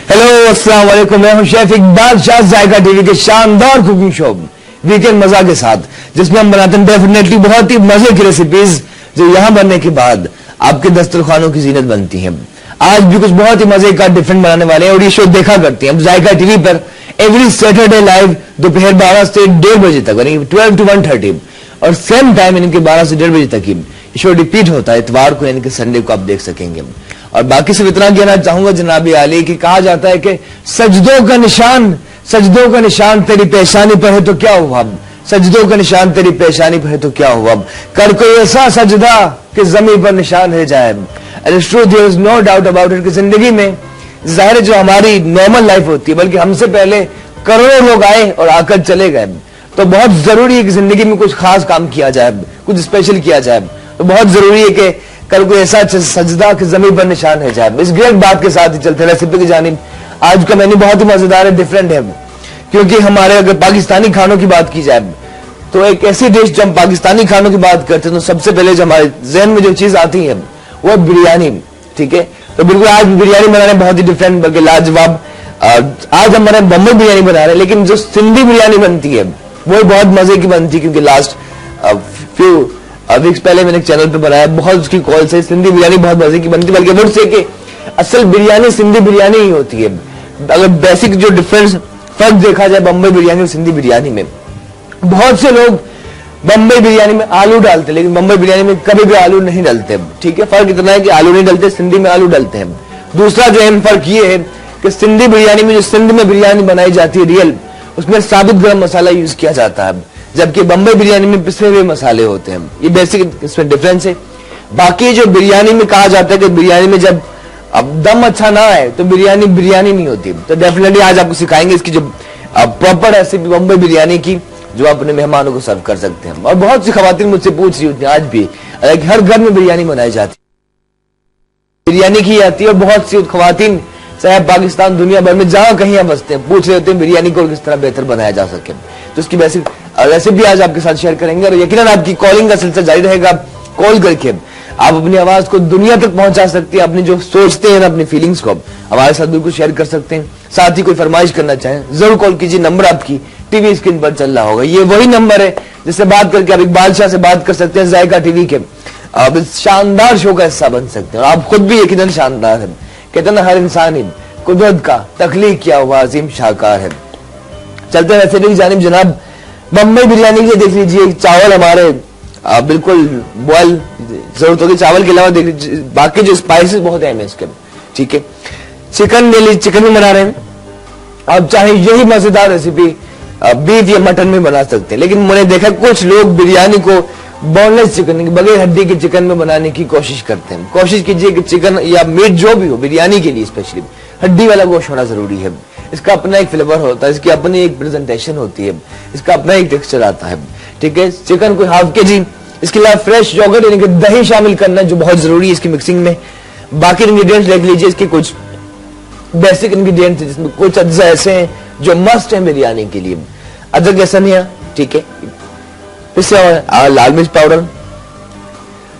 Hello अस्सलाम वालेकुम, मैं हूं शेफ इकबाल शाह, जायका टीवी के शानदार कुकिंग शो वीकेंड मजा के साथ, जिसमें हम बनाते हैं डेफिनेटली बहुत ही मजे की रेसिपीज जो यहां बनने के बाद आपके दस्तरखानों की जीनत बनती हैं। आज भी कुछ बहुत ही मजे का डिफरेंट बनाने वाले हैं और ये शो देखा करते हैं जायका टीवी पर एवरी सैटरडे लाइव दोपहर 12 से 1:30 बजे तक, यानी 12 to 1:30, और सेम टाइम इनके 12 से 1:30 बजे तक ही शो रिपीट होता है इतवार को, यानी कि संडे को आप देख सकेंगे। और बाकी सिर्फ इतना कहना चाहूंगा जनाबी आली कि कहा जाता है कि सजदों का निशान तेरी पेशानी पर है तो क्या हुआ, सजदों का निशान तेरी पेशानी पर है तो क्या हुआ, कर कोई ऐसा सजदा कि जमीन पर निशान रह जाए। नो डाउट अबाउट इट कि जिंदगी में जाहिर है जो हमारी नॉर्मल लाइफ होती है, बल्कि हमसे पहले करोड़ों लोग आए और आकर चले गए, तो बहुत जरूरी है कि जिंदगी में कुछ खास काम किया जाए, कुछ स्पेशल किया जाए। तो बहुत जरूरी है कि कल कोई ऐसा सजदा कि जमीन पर निशान है जाए। इस ग्रेट बात के साथ ही चलते हैं रेसिपी की जानिब। आज का मेन्यू बहुत ही मजेदार है, डिफरेंट है, क्योंकि हमारे अगर पाकिस्तानी खानों की बात की जाए तो एक ऐसी डिश जब हम पाकिस्तानी खानों की बात करते हैं तो सबसे पहले जो हमारे जहन में जो चीज आती है वो बिरयानी। ठीक है, तो बिल्कुल आज बिरयानी बनाने बहुत ही डिफरेंट, बल्कि लाजवाब। आज हमारे बम्बई बिरयानी बना रहे हैं, लेकिन जो सिंधी बिरयानी बनती है वो बहुत मजे की बनती है, क्योंकि लास्ट फ्यू वीक्स पहले मैंने एक चैनल पे बनाया, बहुत उसकी कॉल से सिंधी बिरयानी बहुत मजे की बनती है, बल्कि मुझसे कि असल बिरयानी सिंधी बिरयानी ही होती है। अगर बेसिक जो डिफरेंस फर्क देखा जाए बम्बई बिरयानी और सिंधी बिरयानी में, बहुत से लोग बम्बई बिरयानी में आलू डालते, लेकिन बम्बई बिरयानी में कभी भी आलू नहीं डालते। ठीक है, फर्क इतना है कि आलू नहीं डालते, सिंधी में आलू डालते हैं। दूसरा जो अहम फर्क ये है कि सिंधी बिरयानी में जो सिंध में बिरयानी बनाई जाती है रियल, उसमें साबित गरम मसाला यूज किया जाता है, जबकि बम्बई बिरयानी में पिसे हुए मसाले होते हैं। ये बेसिक इसमें डिफरेंस है। बाकी जो बिरयानी में कहा जाता है कि बिरयानी में जब अब दम अच्छा ना आए तो बिरयानी बिरयानी नहीं होती। तो डेफिनेटली आज आपको सिखाएंगे इसकी जो प्रॉपर रेसिपी बम्बई बिरयानी की, जो आप अपने मेहमानों को सर्व कर सकते हैं। और बहुत सी खवातीन मुझसे पूछ रही होती हैं आज भी, हर घर में बिरयानी बनाई जाती है, बिरयानी की जाती है, और बहुत सी खवातीन चाहे पाकिस्तान दुनिया भर में जहां कहीं आप बसते हैं पूछ रहे होते हैं बिरयानी को किस तरह बेहतर बनाया जा सके। तो उसकी बेसिक रेसिपी आज आपके साथ शेयर करेंगे, और यकीनन आपकी कॉलिंग का सिलसिला जारी रहेगा। कॉल करके आप अपनी आवाज को दुनिया तक पहुंचा सकते हैं, अपनी जो सोचते हैं ना, अपनी फीलिंग्स को हमारे साथ बिल्कुल शेयर कर सकते हैं। साथ ही कोई फरमाइश करना चाहें जरूर कॉल कीजिए, नंबर आपकी टीवी स्क्रीन पर चल रहा होगा। ये वही नंबर है जिससे बात करके आप इकबाल शाह से बात कर सकते हैं, जायका टीवी के आप इस शानदार शो का हिस्सा बन सकते हैं। और आप खुद भी यकीनन शानदार है, कहते ना हर इंसान ही कुदरत का तख्लीक किया हुआ अजीम शाहकार है। चलते हैं रेसिपी की जानिब जनाब। बम्बई बिरयानी के देख लीजिए, चावल हमारे बिल्कुल बॉयल जरूरत होगी, चावल के अलावा देख लीजिए बाकी जो स्पाइसेस बहुत अहम है इसके। ठीक है, चिकन ले लीजिए, चिकन में बना रहे हैं आप, चाहे यही मजेदार रेसिपी बीफ या मटन में बना सकते हैं, लेकिन मैंने देखा कुछ लोग बिरयानी को बोनलेस चिकन, बगैर हड्डी के चिकन में बनाने की कोशिश करते हैं। कोशिश कीजिए कि चिकन या मीट जो भी हो बिरयानी के लिए स्पेशली हड्डी वाला गोश्त होना जरूरी है। इसका अपना एक फ्लेवर होता है, इसकी अपनी एक प्रेजेंटेशन होती है, इसका अपना एक टेक्सचर आता है। ठीक है, चिकन को हाफ के जी, इसके अलावा फ्रेश योगर्ट यानी कि दही शामिल करना जो बहुत जरूरी है इसकी मिक्सिंग में। बाकी इंग्रेडिएंट्स देख लीजिए, इसके कुछ बेसिक इंग्रेडिएंट्स जिसमें कुछ अज्जा ऐसे हैं जो मस्ट है बिरयानी के लिए। अदरक लहसुन, ठीक है, इससे लाल मिर्च पाउडर,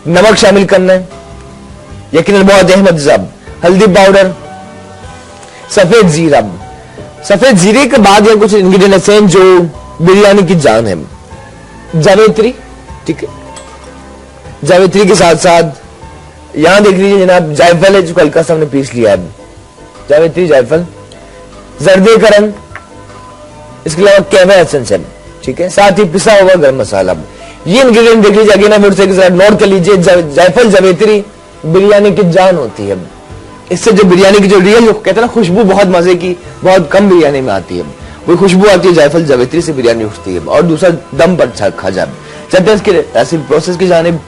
नमक शामिल करना है, यकीनन बहुत अहम अज्जा, हल्दी पाउडर, सफेद जीरा। सफेद जीरे के बाद या कुछ इंग्रेडिएंट ऐसे हैं जो बिरयानी की जान है। जावित्री, ठीक है, जावित्री के साथ साथ यहां देख लीजिए जनाब जायफल है, जो हल्का सा हमने पीस लिया है, जावित्री जायफल, जर्दे का रंग, इसके अलावा कैवा एसेंस है। ठीक है, साथ ही पिसा हुआ गरम मसाला। ये इंग्रेडिएंट देख लीजिए, अगेन मुझसे नोट कर लीजिए, जायफल जावित्री बिरयानी की जान होती है। इससे जो बिरयानी की जो रियल कहते हैं ना खुशबू, बहुत मजे की बहुत कम बिरयानी में आती है, वो खुशबू आती है जायफल जावित्री से बिरयानी उठती है। और दूसरा दम पर खा जाए। चलते हैं इसके ऐसी प्रोसेस की जानिब।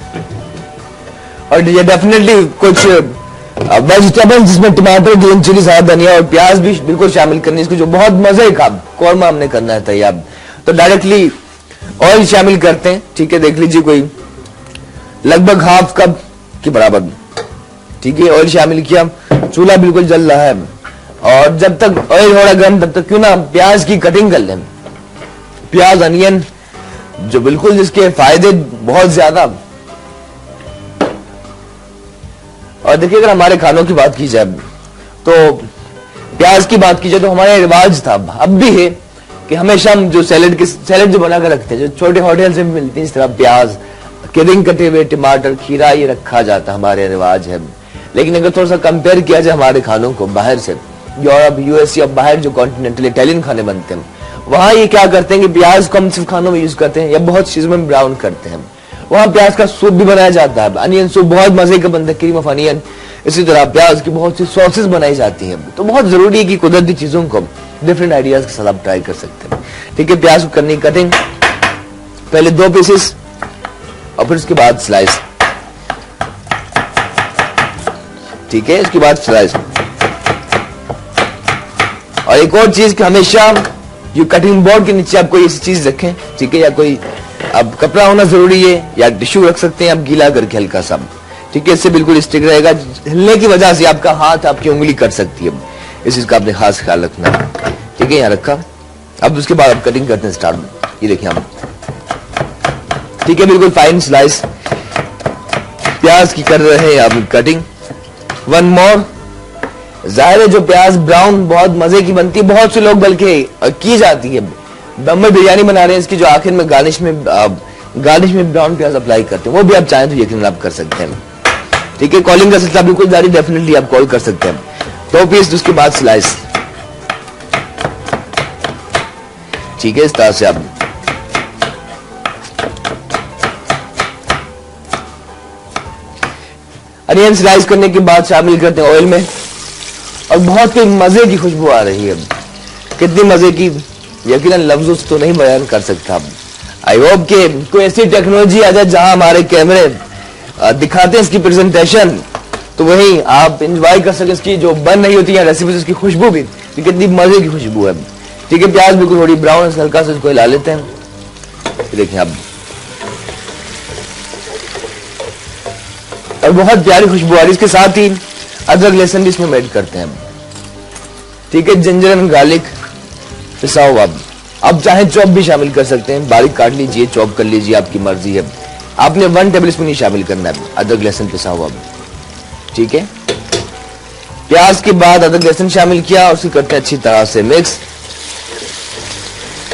और ये डेफिनेटली कुछ वेजिटेबल्स जिसमें टमाटर, ग्रीन चिली, सादा धनिया और प्याज भी बिल्कुल शामिल करनी है इसको, जो बहुत मजे का कौरमा हमने करना है तैयार। तो डायरेक्टली ऑयल शामिल करते हैं। ठीक है, देख लीजिए कोई लगभग हाफ कप के बराबर। ठीक है, ऑयल शामिल किया, चूल्हा बिल्कुल जल रहा है, और जब तक ऑयल हो रहा गर्म तब तक क्यों ना प्याज की कटिंग कर लें। प्याज, अनियन, जो बिल्कुल जिसके फायदे बहुत ज्यादा। और देखिए अगर हमारे खानों की बात की जाए तो प्याज की बात कीजिए तो हमारे रिवाज था, अब भी है, कि हमेशा हम जो सैलेड जो बना कर रखते हैं, जो छोटे होटल से मिलती है, इस तरह प्याज के रिंग कटे हुए, टमाटर, खीरा, ये रखा जाता, हमारे रिवाज है। लेकिन अगर थोड़ा सा कंपेयर किया जाए हमारे खानों को बाहर से, यूरोप, यूएस या बाहर जो कॉन्टिनेंटल इटालियन खाने बनते हैं, वहां ये क्या करते हैं कि प्याज को हम सिर्फ खानों में यूज करते हैं या बहुत चीजों में ब्राउन करते हैं। वहां प्याज का सूप भी बनाया जाता है, अनियन सूप बहुत मजे का बनता है, क्रीम ऑफ अनियन। इसी तरह प्याज की बहुत सी सॉसेस बनाई जाती हैं। तो बहुत जरूरी है कि कुदरती चीजों को डिफरेंट आइडियाज के साथ आप ट्राई कर सकते हैं। ठीक है, प्याज को करनी कटिंग, पहले 2 पीसेस और फिर उसके बाद स्लाइस। ठीक है, इसके बाद स्लाइस। और एक और चीज कि हमेशा जो कटिंग बोर्ड के नीचे आप कोई ऐसी चीज रखें, ठीक है, या कोई अब कपड़ा होना जरूरी है, या टिश्यू रख सकते हैं आप गीला करके हल्का सा। ठीक है, इससे बिल्कुल स्टिक रहेगा। हिलने की वजह से आपका हाथ, आपकी उंगली कट सकती है, इस चीज का आपने खास ख्याल रखना है। ठीक है, यहाँ रखा। अब उसके बाद आप कटिंग करते हैं स्टार्ट। ये देखिए आप, ठीक है, बिल्कुल फाइन स्लाइस प्याज की कर रहे हैं आप कटिंग। 1 मोर। जाहिर है जो प्याज ब्राउन बहुत मजे की बनती है, बहुत से लोग बल्कि की जाती है। बम्बई बिरयानी बना रहे हैं, इसकी जो आखिर में गार्निश में ब्राउन प्याज अप्लाई करते हैं, वो भी आप चाहें तो यकीन आप कर सकते हैं। ठीक है, कॉलिंग का सिलसिला बिल्कुल जारी, डेफिनेटली आप कॉल कर सकते हैं। 2 पीस, उसके बाद स्लाइस। ठीक है, इस तरह से आप अनियन स्लाइस करने के बाद शामिल करते हैं ऑयल में, और बहुत ही मजे की खुशबू आ रही है। कितनी मजे की, यकीनन लफ्जों से तो नहीं बयान कर सकता। आई होप कि कोई ऐसी टेक्नोलॉजी आ जाए जहां हमारे कैमरे दिखाते हैं इसकी प्रेजेंटेशन, तो वही आप एंजॉय कर सकें इसकी जो बन रही होती है रेसिपी, उसकी खुशबू भी, कितनी मजे की खुशबू है। ठीक है, प्याज बिल्कुल थोड़ी ब्राउन, हल्का से इसको हिला लेते हैं। देखिए आप, और बहुत प्यारी खुशबू आ रही है। इसके साथ ही अदरक लहसुन भी इसमें ऐड करते हैं। ठीक है, जिंजर एंड गार्लिक पिसा हुआ, अब चाहे चॉप भी शामिल कर सकते हैं, बारीक काट लीजिए, चॉप कर लीजिए, आपकी मर्जी है। आपने 1 टेबल स्पून ही शामिल करना है अदरक लहसुन पिसा हुआ। ठीक है, प्याज के बाद अदरक लहसुन शामिल किया और उसे करते हैं अच्छी तरह से मिक्स,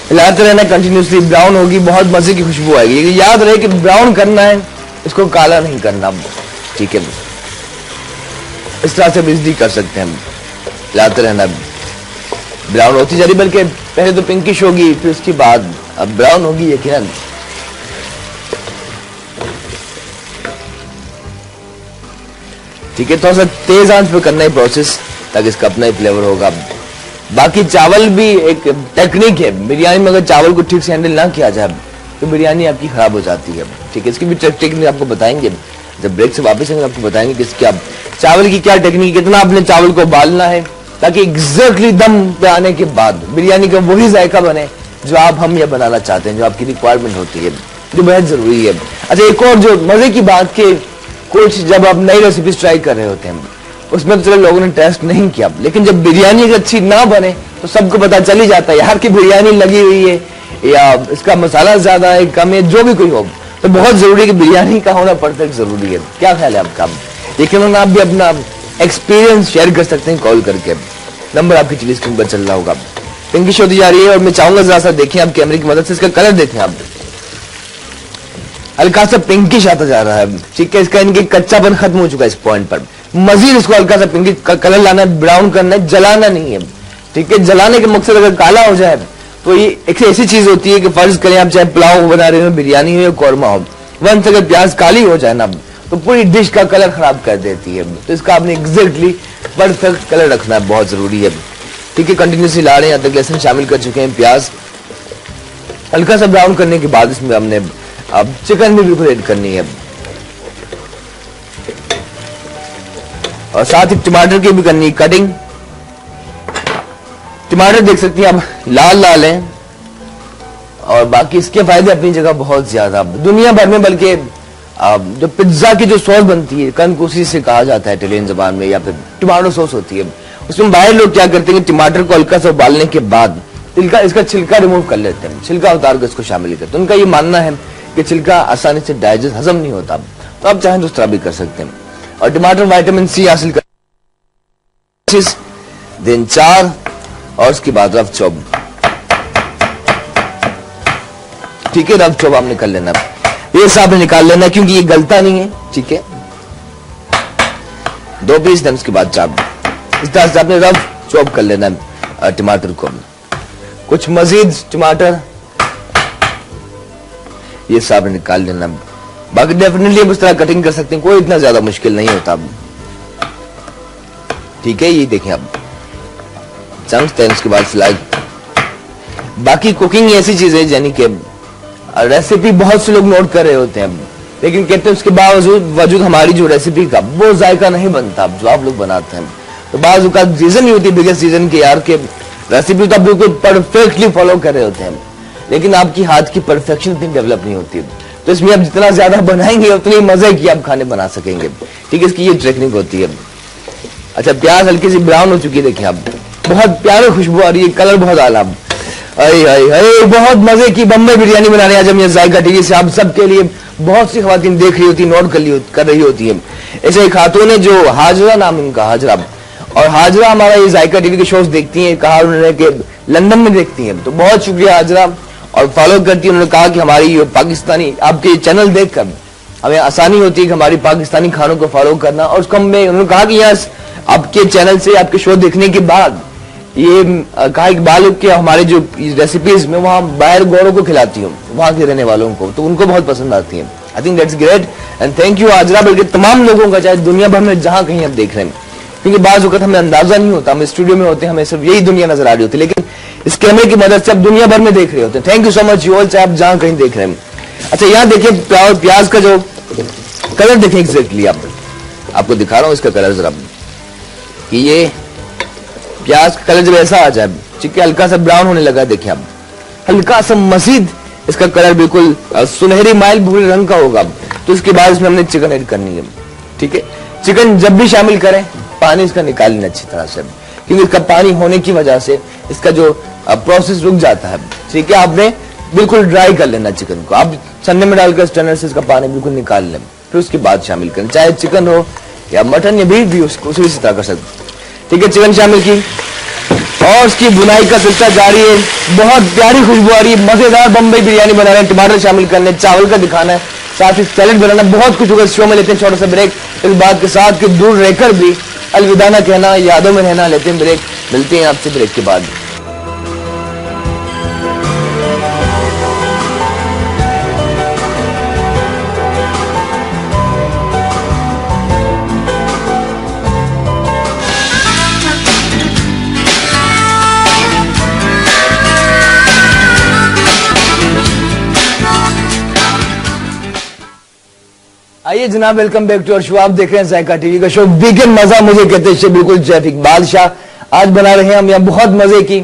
हिलाते रहना कंटिन्यूसली। ब्राउन होगी, बहुत मजे की खुशबू आएगी। याद रहे कि ब्राउन करना है, इसको काला नहीं करना। ठीक है, इस तरह से बिजली कर सकते हैं, हिलाते रहना, ब्राउन होती जा रही, बल्कि पहले तो पिंकिश होगी, फिर उसके बाद अब ब्राउन होगी यकीनन। ठीक है, थोड़ा सा तेज आंच पे करना है प्रोसेस, ताकि इसका अपना ही फ्लेवर होगा। बाकी चावल भी एक टेक्निक है बिरयानी में, अगर चावल को ठीक से हैंडल ना किया जाए तो बिरयानी आपकी खराब हो जाती है। ठीक है, इसकी भी टेक्निक आपको बताएंगे जब ब्रेक से वापस आएंगे, आपको बताएंगे कि इसकी आप चावल की क्या टेक्निक, कितना आपने चावल को उबालना है, ताकि एग्जैक्टली दम पे आने के बाद बिरयानी का वही जायका बने जो आप हम ये बनाना चाहते हैं, जो आपकी रिक्वायरमेंट होती है, जो बेहद जरूरी है। अच्छा, एक और जो मजे की बात कि कुछ जब आप नई रेसिपीज ट्राई कर रहे होते हैं, उसमें तो चलो लोगों ने टेस्ट नहीं किया, लेकिन जब बिरयानी अगर अच्छी ना बने तो सबको पता चल ही जाता है यार कि बिरयानी लगी हुई है, या इसका मसाला ज्यादा है, कम है, जो भी कोई हो। तो बहुत जरूरी है कि बिरयानी का होना परफेक्ट जरूरी है। क्या ख्याल है आपका? लेकिन आप भी अपना एक्सपीरियंस शेयर कर सकते हैं कॉल करके, नंबर आपकी टेलीविजन स्क्रीन पर चल रहा होगा। पिंकिश होती जा रही है, और मैं चाहूंगा जरा सा देखें आप कैमरे की मदद से, इसका कलर देखें आप, हल्का सा पिंकिश आता जा रहा है। ठीक है, इसका इनके कच्चापन खत्म हो चुका है इस पॉइंट पर। मजीद इसको हल्का सा पिंकिश कलर लाना है, ब्राउन करना है, जलाना नहीं है। ठीक है, जलाने के मकसद अगर काला हो जाए तो ये एक ऐसी चीज होती है कि फर्ज करें आप चाहे पुलाव बना रहे हो, बिरयानी हो या कौरमा हो, वंस अगर प्याज काली हो जाए ना तो पूरी डिश का कलर खराब कर देती है। तो इसका आपने एग्जैक्टली परफेक्ट कलर रखना है, बहुत जरूरी है। ठीक है, कंटिन्यूसली ला रहे हैं, अदरक लहसुन शामिल कर चुके हैं, प्याज हल्का सा ब्राउन करने के बाद इसमें हमने अब चिकन भी बिल्कुल ऐड करनी है, और साथ ही टमाटर की भी करनी कटिंग। टमाटर देख सकती हैं आप लाल लाल हैं, और बाकी इसके फायदे अपनी जगह बहुत ज्यादा दुनिया भर में, बल्कि जो पिज्जा की जो सॉस बनती है, कनकुसी से कहा जाता है इटालियन जबान में, या फिर टमाटो सॉस होती है, उसमें बाहर लोग क्या करते हैं कि टमाटर को हल्का सा उबालने के बाद इसका छिलका रिमूव कर लेते हैं, छिलका उतार कर इसको शामिल करते हैं। उनका ये मानना है कि छिलका आसानी से डाइजेस्ट हजम नहीं होता, तो आप चाहें तो उस तरह भी कर सकते हैं। और टमाटर विटामिन सी हासिल कर देन 4 और उसके बाद रफ चॉप। ठीक है, रफ चॉप आपने कर लेना, ये सब निकाल लेना क्योंकि ये गलता नहीं है। ठीक है, 2 पीस, देन उसके बाद 4। इस तरह से आपने रफ चॉप कर लेना टमाटर को। कुछ मजीद टमाटर ये सब निकाल लेना। बाकी डेफिनेटली आप उस तरह कटिंग कर सकते हैं, कोई इतना ज्यादा मुश्किल नहीं होता। ठीक है, ये देखें आप चंक्स, देन उसके बाद स्लाइड। बाकी कुकिंग ऐसी चीज है यानी कि रेसिपी बहुत से लोग नोट कर रहे होते हैं, लेकिन कहते हैं उसके बावजूद हमारी जो रेसिपी का वो जायका नहीं बनता जो आप लोग बनाते हैं। तो बाज़ का रीजन ही होती है, बिगेस्ट रीजन कि यार के रेसिपी तो आप बिल्कुल परफेक्टली फॉलो कर रहे होते हैं, लेकिन आपकी हाथ की परफेक्शन इतनी डेवलप नहीं होती। तो इसमें आप जितना ज्यादा बनाएंगे उतनी मजे की आप खाने बना सकेंगे। ठीक है, इसकी ये टेक्निक होती है। अच्छा, प्याज हल्की सी ब्राउन हो चुकी है, देखिए आप बहुत प्यारी खुशबू आ रही है, कलर बहुत आला। बहुत मजे की बम्बई बिरयानी बना रहे हैं आज हम ये जायका टीवी से आप सबके लिए। बहुत सी खवातीन देख रही होती, नोट कर रही होती है। ऐसे एक खातून है जो हाजरा नाम इनका, हाजरा, और हाजरा हमारा ये जायका टीवी के शोज देखती हैं, कहा उन्होंने कि लंदन में देखती हैं। तो बहुत शुक्रिया हाजरा, और फॉलो करती है। उन्होंने कहा कि हमारी पाकिस्तानी आपके चैनल देखकर हमें आसानी होती है कि हमारी पाकिस्तानी खानों को फॉलो करना। और उसको उन्होंने कहा कि यहाँ आपके चैनल से आपके शो देखने के बाद ये कहा इकबाल के हमारे जो रेसिपीज में वहाँ बाहर गौरों को खिलाती हूँ, वहाँ के रहने वालों को, तो उनको बहुत पसंद आती है। I think that's great and thank you Hajra, बल्कि तमाम लोगों का, चाहे दुनिया भर में जहाँ कहीं आप देख रहे हैं, क्योंकि बाज़ वक्त हमें अंदाजा नहीं होता, हम स्टूडियो में होते हैं, हमें सिर्फ यही दुनिया नजर आ रही होती है, लेकिन इस कैमरे की मदद से आप दुनिया भर में देख रहे होते हैं। Thank you so much you all, चाहे आप जहाँ कहीं देख रहे हैं। अच्छा, यहाँ देखिए प्याज का जो कलर देखें एग्जैक्टली, आपको दिखा रहा हूँ इसका कलर जरा, कि ये प्याज का कलर जब ऐसा आ जाए, ठीक है, हल्का सा ब्राउन होने लगा, देखिए आप हल्का सा मजीद इसका कलर बिल्कुल सुनहरी माइल भूरे रंग का होगा। तो इसके बाद इसमें हमने चिकन ऐड करनी है। ठीक है, चिकन जब भी शामिल करें पानी इसका निकाल लेना अच्छी तरह से, क्योंकि इसका पानी होने की वजह से इसका जो प्रोसेस रुक जाता है। ठीक है, आपने बिल्कुल ड्राई कर लेना चिकन को, आप छन्ने में डालकर स्ट्रेनर से इसका पानी बिल्कुल निकाल लें, फिर उसके बाद शामिल करें, चाहे चिकन हो या मटन या बीफ भी उसको उसी तरह कर सकते। ठीक है, चिकन शामिल की और उसकी बुनाई का सिलसिला जारी है। बहुत प्यारी खुशबू आ रही है, मजेदार बम्बई बिरयानी बना रहे हैं, टमाटर शामिल करने, चावल का दिखाना है, साथ ही सैलेड बनाना, बहुत कुछ होगा इस शो में। लेते हैं छोटा सा ब्रेक, इस बात के साथ कि दूर रहकर भी अलविदा ना कहना, यादों में रहना। लेते हैं ब्रेक, मिलते हैं आपसे ब्रेक के बाद। आइए जनाब, welcome back to our show. आप देख रहे हैं जायका टीवी का शो बिगिन मजा मुझे कहते हैं, बिल्कुल शेफ इकबाल शाह। आज बना रहे हैं हम यहाँ बहुत मजे की,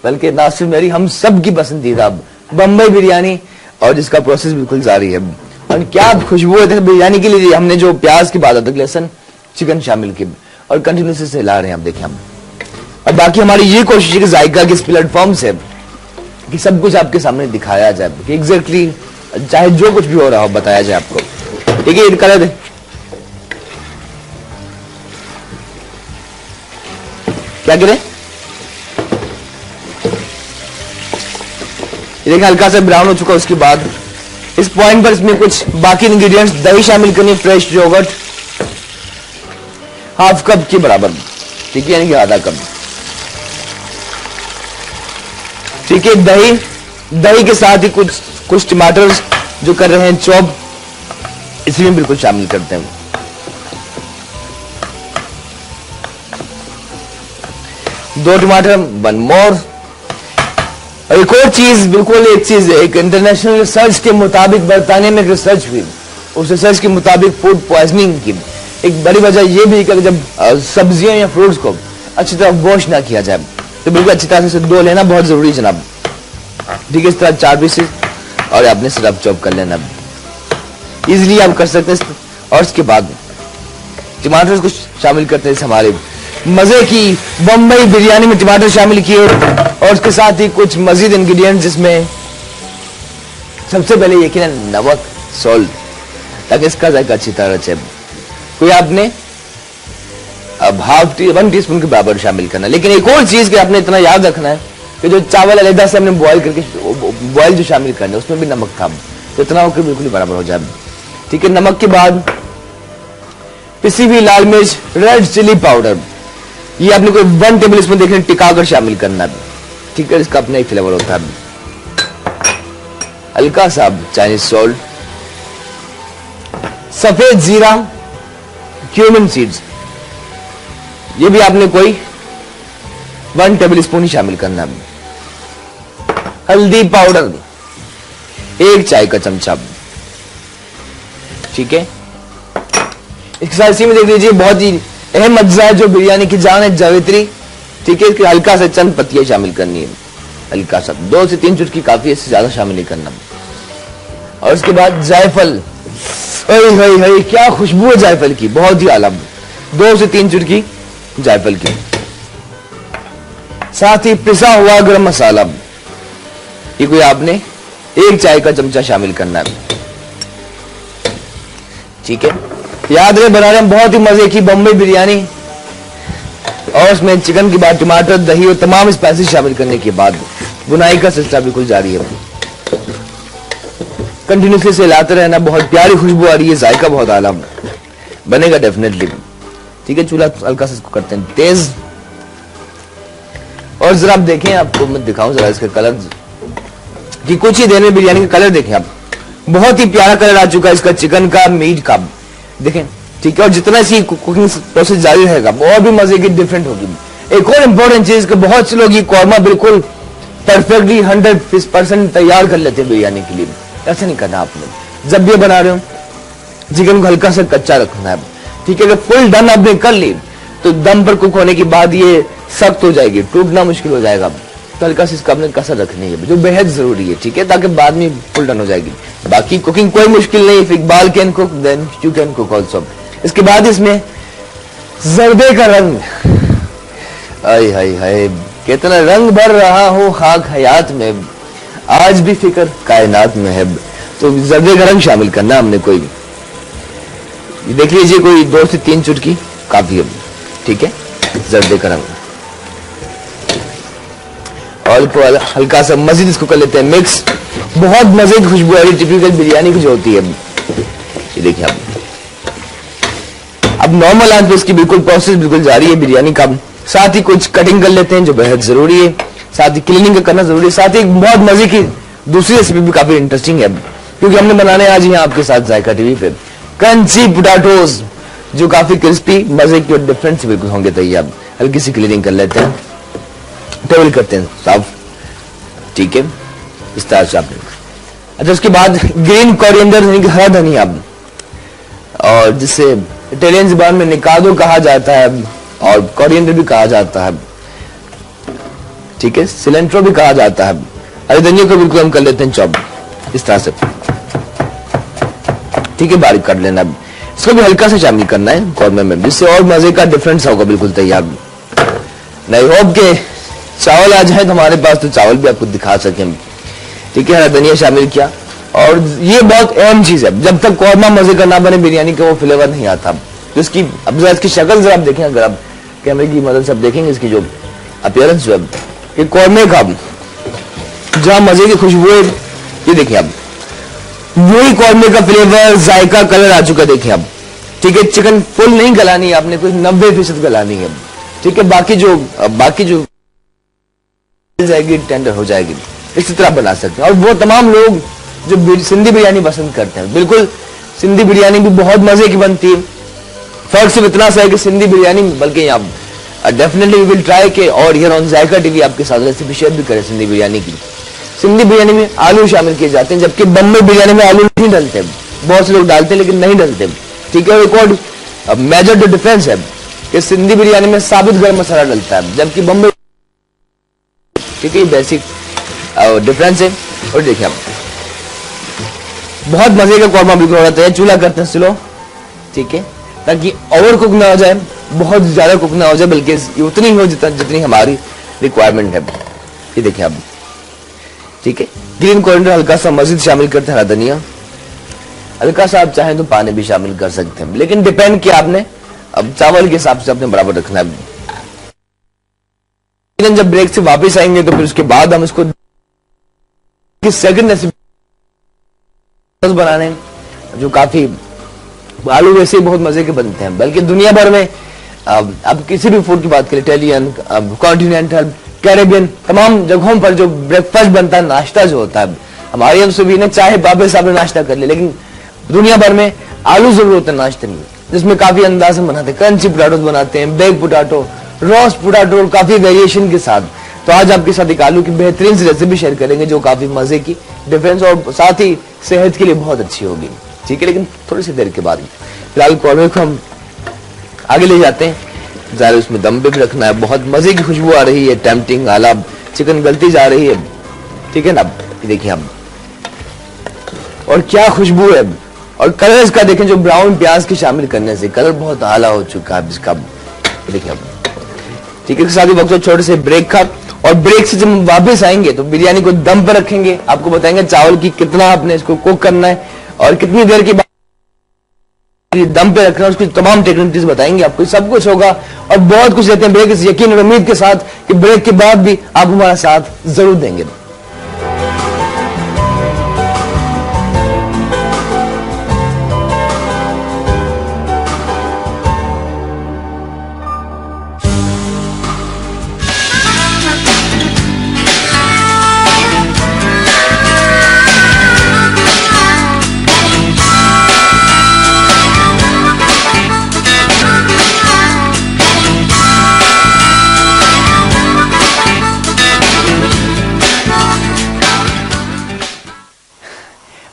बल्कि ना सिर्फ मेरी, हम सब की पसंदीदा बम्बई बिरयानी, और जिसका प्रोसेस बिल्कुल जारी है। और क्या खुशबू है बिरयानी के लिए। हमने जो प्याज के बाद अदरक लहसुन चिकन शामिल की और कंटिन्यूसली से हिला रहे हैं, आप देखें हम। और बाकी हमारी ये कोशिश है कि जायका के इस प्लेटफॉर्म से कि सब कुछ आपके सामने दिखाया जाए, कि एग्जैक्टली चाहे जो कुछ भी हो रहा हो बताया जाए आपको। ठीक है, कलर दे, क्या करें, देखिए हल्का सा ब्राउन हो चुका। उसके बाद इस पॉइंट पर इसमें कुछ बाकी इंग्रेडिएंट्स, दही शामिल करनी, फ्रेश योगर्ट हाफ कप के बराबर, ठीक है, यानी कि आधा कप। ठीक है, दही के साथ ही कुछ टमाटर जो कर रहे हैं चॉप, इसी में बिल्कुल शामिल करते हैं। दो टमाटर, 1 मोर। और एक और चीज, बिल्कुल एक चीज है, एक इंटरनेशनल रिसर्च के मुताबिक, बरतानिया में रिसर्च हुई, उस रिसर्च के मुताबिक फूड पॉइजनिंग की एक बड़ी वजह यह भी कि जब सब्जियां या फ्रूट्स को अच्छी तरह वॉश ना किया जाए, तो बिल्कुल अच्छी तरह से धो लेना बहुत जरूरी है जनाब। ठीक है, इस तरह 4 पीसेस और आपने सिर्फ चॉप कर लेना, इजीली आप कर सकते हैं। और इसके बाद टमाटर को शामिल करते हैं हमारे मजे की बम्बई बिरयानी में। टमाटर शामिल किए और उसके साथ ही कुछ मजीद इंग्रेडिएंट्स, जिसमें सबसे पहले यकीनन नमक, सॉल्ट, ताकि इसका जायका अच्छी तरह से। कोई आपने अब 1 टीस्पून के बराबर शामिल करना है। लेकिन एक और चीज कि आपने इतना याद रखना है कि जो चावल अलग से हमने बॉयल करके बॉयल जो शामिल करना है उसमें भी नमक था, तो इतना होकर बिल्कुल बराबर हो जाए। ठीक है, नमक के बाद पिसी हुई लाल मिर्च, रेड चिली पाउडर, ये आपने कोई 1 टेबल स्पून देखने टिकाकर शामिल करना है। ठीक है, इसका अपना ही फ्लेवर होता है। हल्का सा चाइनीज सॉल्ट, सफेद जीरा, क्यूमिन सीड्स, ये भी आपने कोई 1 टेबल स्पून ही शामिल करना है। हल्दी पाउडर 1 चाय का चमचा। ठीक है, इसके साथ इसी में देख लीजिए बहुत ही अहम अज्जा है जो बिरयानी की जान है, जावित्री। ठीक है, इसके हल्का सा चंद पत्तियां शामिल करनी है, हल्का सा 2 से 3 चुटकी काफी है, इससे ज्यादा शामिल नहीं करना। और उसके बाद जायफल, क्या खुशबू है जायफल की, बहुत ही आला। 2 से 3 चुटकी जायफल की। साथ ही पिसा हुआ गरम मसाला, ये कोई आपने 1 चाय का चमचा शामिल करना है। ठीक है, याद रहे बना रहे हैं बहुत ही मजे की बम्बई बिरयानी, और उसमें चिकन की बाद टमाटर, दही और तमाम स्पाइसेस शामिल करने के बाद बुनाई का सिलसिला बिल्कुल जारी है। कंटिन्यूसली से हिलाते रहना, बहुत प्यारी खुशबू आ रही है, जायका बहुत आला बनेगा डेफिनेटली। ठीक है, चूल्हा हल्का सा इसको करते हैं तेज, और जरा आप देखें, आपको मैं दिखाऊं जरा इसका कलर कि कुछ ही देर में बिरयानी का कलर देखें आप, बहुत ही प्यारा कलर आ चुका है इसका चिकन का, मीट का, देखें। ठीक है, और जितना इसी कुकिंग प्रोसेस जारी रहेगा और भी मजे की डिफरेंट होगी। एक और इंपॉर्टेंट चीज कि बहुत से लोग ये कौरमा बिल्कुल परफेक्टली 100% तैयार कर लेते हैं बिरयानी के लिए। ऐसा नहीं करना आपने, जब भी बना रहे हो चिकन को हल्का सा कच्चा रखना है। ठीक है, अगर फुल डन आपने कर ली तो दम पर कुक होने के बाद ये सख्त हो जाएगी, टूटना मुश्किल हो जाएगा। तो हल्का सा इसका आपने कसर रखनी है, जो बेहद जरूरी है। ठीक है, ताकि बाद में फुल डन हो जाएगी। बाकी कुकिंग कोई मुश्किल नहीं, if Iqbal can cook then you can cook also. इसके बाद इसमें जर्दे का रंग, हाय हाय हाय, कितना रंग भर रहा हो खाक हयात में, आज भी फिक्र कायनात में है। तो जर्दे का रंग शामिल करना हमने कोई, देख लीजिए कोई 2 से 3 चुटकी काफी है। ठीक है, जर्दे का रंग, और हल्का सा मजीद इसको कर लेते हैं मिक्स। बहुत मजे की खुशबू आ रही, टिपिकल बिरयानी की जो होती है। ये देखिए आप, अब नॉर्मल आंच पे इसकी बिल्कुल प्रोसेस बिल्कुल जारी है बिरयानी का। साथ ही कुछ कटिंग कर लेते हैं जो बेहद जरूरी है, साथ ही क्लीनिंग करना जरूरी है। साथ ही बहुत मजे की दूसरी रेसिपी भी काफी इंटरेस्टिंग है, क्योंकि हमने बनाने आज यहाँ आपके साथ जायका टीवी पे क्रंची पोटैटोज, जो काफी क्रिस्पी मजे की और डिफरेंट से बिल्कुल होंगे तैयार। हल्की सी क्लीनिंग कर लेते हैं, टेबल करते हैं साफ। ठीक है, इस तरह से आपने, अच्छा उसके बाद ग्रीन कोरिएंडर यानी कि हरा धनिया, और जिसे इटालियन जुबान में निकादो कहा जाता है और कोरिएंडर भी कहा जाता है। ठीक है, सिलेंट्रो भी कहा जाता है। हरे धनिया को बिल्कुल हम कर लेते हैं चॉप इस तरह से। ठीक है, बारीक कर लेना। इसको भी हल्का सा शामिल करना है कौरमे में, जिससे और मजे का डिफरेंस होगा बिल्कुल तैयार। नहीं होप के चावल आ जाए तो हमारे पास, तो चावल भी आपको दिखा सकें। ठीक है, हरा धनिया शामिल किया, और ये बहुत अहम चीज है, जब तक कौरमा मजे का ना बने बिरयानी का वो फ्लेवर नहीं आता। तो इसकी अब जरा इसकी शक्ल जरा आप देखें, अगर आप कैमरे की मदद से आप देखेंगे इसकी जो अपीयरेंस जो है कि कौरमे का जहां मजे की खुशबू है, ये देखिए आप, वही कौरमे का फ्लेवर, जायका, कलर आ चुका देखिए आप। ठीक है, चिकन फुल नहीं गलानी है आपने, कोई 90% गलानी है। ठीक है, बाकी जो जाएगी टेंडर हो जाएगी, इसी तरह बना सकते हैं। और वो तमाम लोग जो सिंधी बिरयानी पसंद करते हैं, बिल्कुल सिंधी बिरयानी भी बहुत मजे की बनती है। फर्क सिर्फ इतना सा है कि सिंधी बिरयानी, बल्कि आप डेफिनेटली विल ट्राई के, और हियर ऑन जायका टीवी आपके साथ रेसिपी शेयर भी करें सिंधी बिरयानी की। सिंधी बिरयानी में आलू शामिल किए जाते हैं, जबकि बम्बई बिरयानी में आलू नहीं डलते। बहुत से लोग डालते हैं लेकिन नहीं डलते। ठीक है, एक और मेजर जो डिफरेंस है कि सिंधी बिरयानी में साबुत गरम मसाला डलता है, जबकि बम्बई, ठीक है, बेसिक डिफरेंस है। और देखिए आप, बहुत मजे का कौरमा बिल्कुल हो रहा है। चूल्हा करते हैं स्लो, ठीक है, ताकि ओवर कुक ना हो जाए, बहुत ज्यादा कुक ना हो जाए, बल्कि उतनी हो जितनी हमारी रिक्वायरमेंट है। ये देखिए आप, ठीक है, ग्रीन कोरिएंडर हल्का सा मजीद शामिल करते हैं, हरा धनिया हल्का सा, आप चाहें तो पानी भी शामिल कर सकते हैं, लेकिन डिपेंड किया आपने अब चावल के हिसाब से अपने बराबर रखना है। जब ब्रेक से वापस आएंगे तो फिर उसके बाद हम इसको सेकंड रेसिपी बनाने जो काफी आलू वैसे ही बहुत मजे के बनते हैं, बल्कि दुनिया भर में अब किसी भी फूड की बात करें, इटालियन, कॉन्टिनेंटल, कैरेबियन, तमाम जगहों पर जो ब्रेकफास्ट बनता है, नाश्ता जो होता है, हमारे यहाँ सुबह ने चाहे वापस आपने नाश्ता कर लिया, लेकिन दुनिया भर में आलू जरूर होता है नाश्ते में, जिसमें काफी अंदाज से बनाते हैं। क्रंची पोटैटोज बनाते हैं, बेक पोटैटो, रोस्ट पोटैटो, काफी वेरिएशन के साथ। तो आज आपके साथ एक आलू की बेहतरीन सी रेसिपी शेयर करेंगे जो काफी मजे की, डिफरेंस और साथ ही सेहत के लिए बहुत अच्छी होगी, ठीक है। लेकिन थोड़ी सी देर के बाद फिलहाल कौरमे को हम आगे ले जाते हैं, ज़रा उसमें दम पे भी रखना है। बहुत मजे की खुशबू आ रही है, टेम्पटिंग आला चिकन गलती जा रही है, ठीक है ना। देखिए अब, और क्या खुशबू है, और कलर इसका देखें, जो ब्राउन प्याज के शामिल करने से कलर बहुत आला हो चुका है इसका। देखिए अब, ठीक है। साथ ही वक्त छोटे से ब्रेक का, और ब्रेक से जब हम वापस आएंगे तो बिरयानी को दम पर रखेंगे, आपको बताएंगे चावल की कितना आपने इसको कुक करना है और कितनी देर के बाद दम पे रखना है, उसकी तमाम टेक्निक्स बताएंगे आपको, सब कुछ होगा और बहुत कुछ देते हैं ब्रेक, इस यकीन और उम्मीद के साथ कि ब्रेक के बाद भी आप हमारा साथ जरूर देंगे।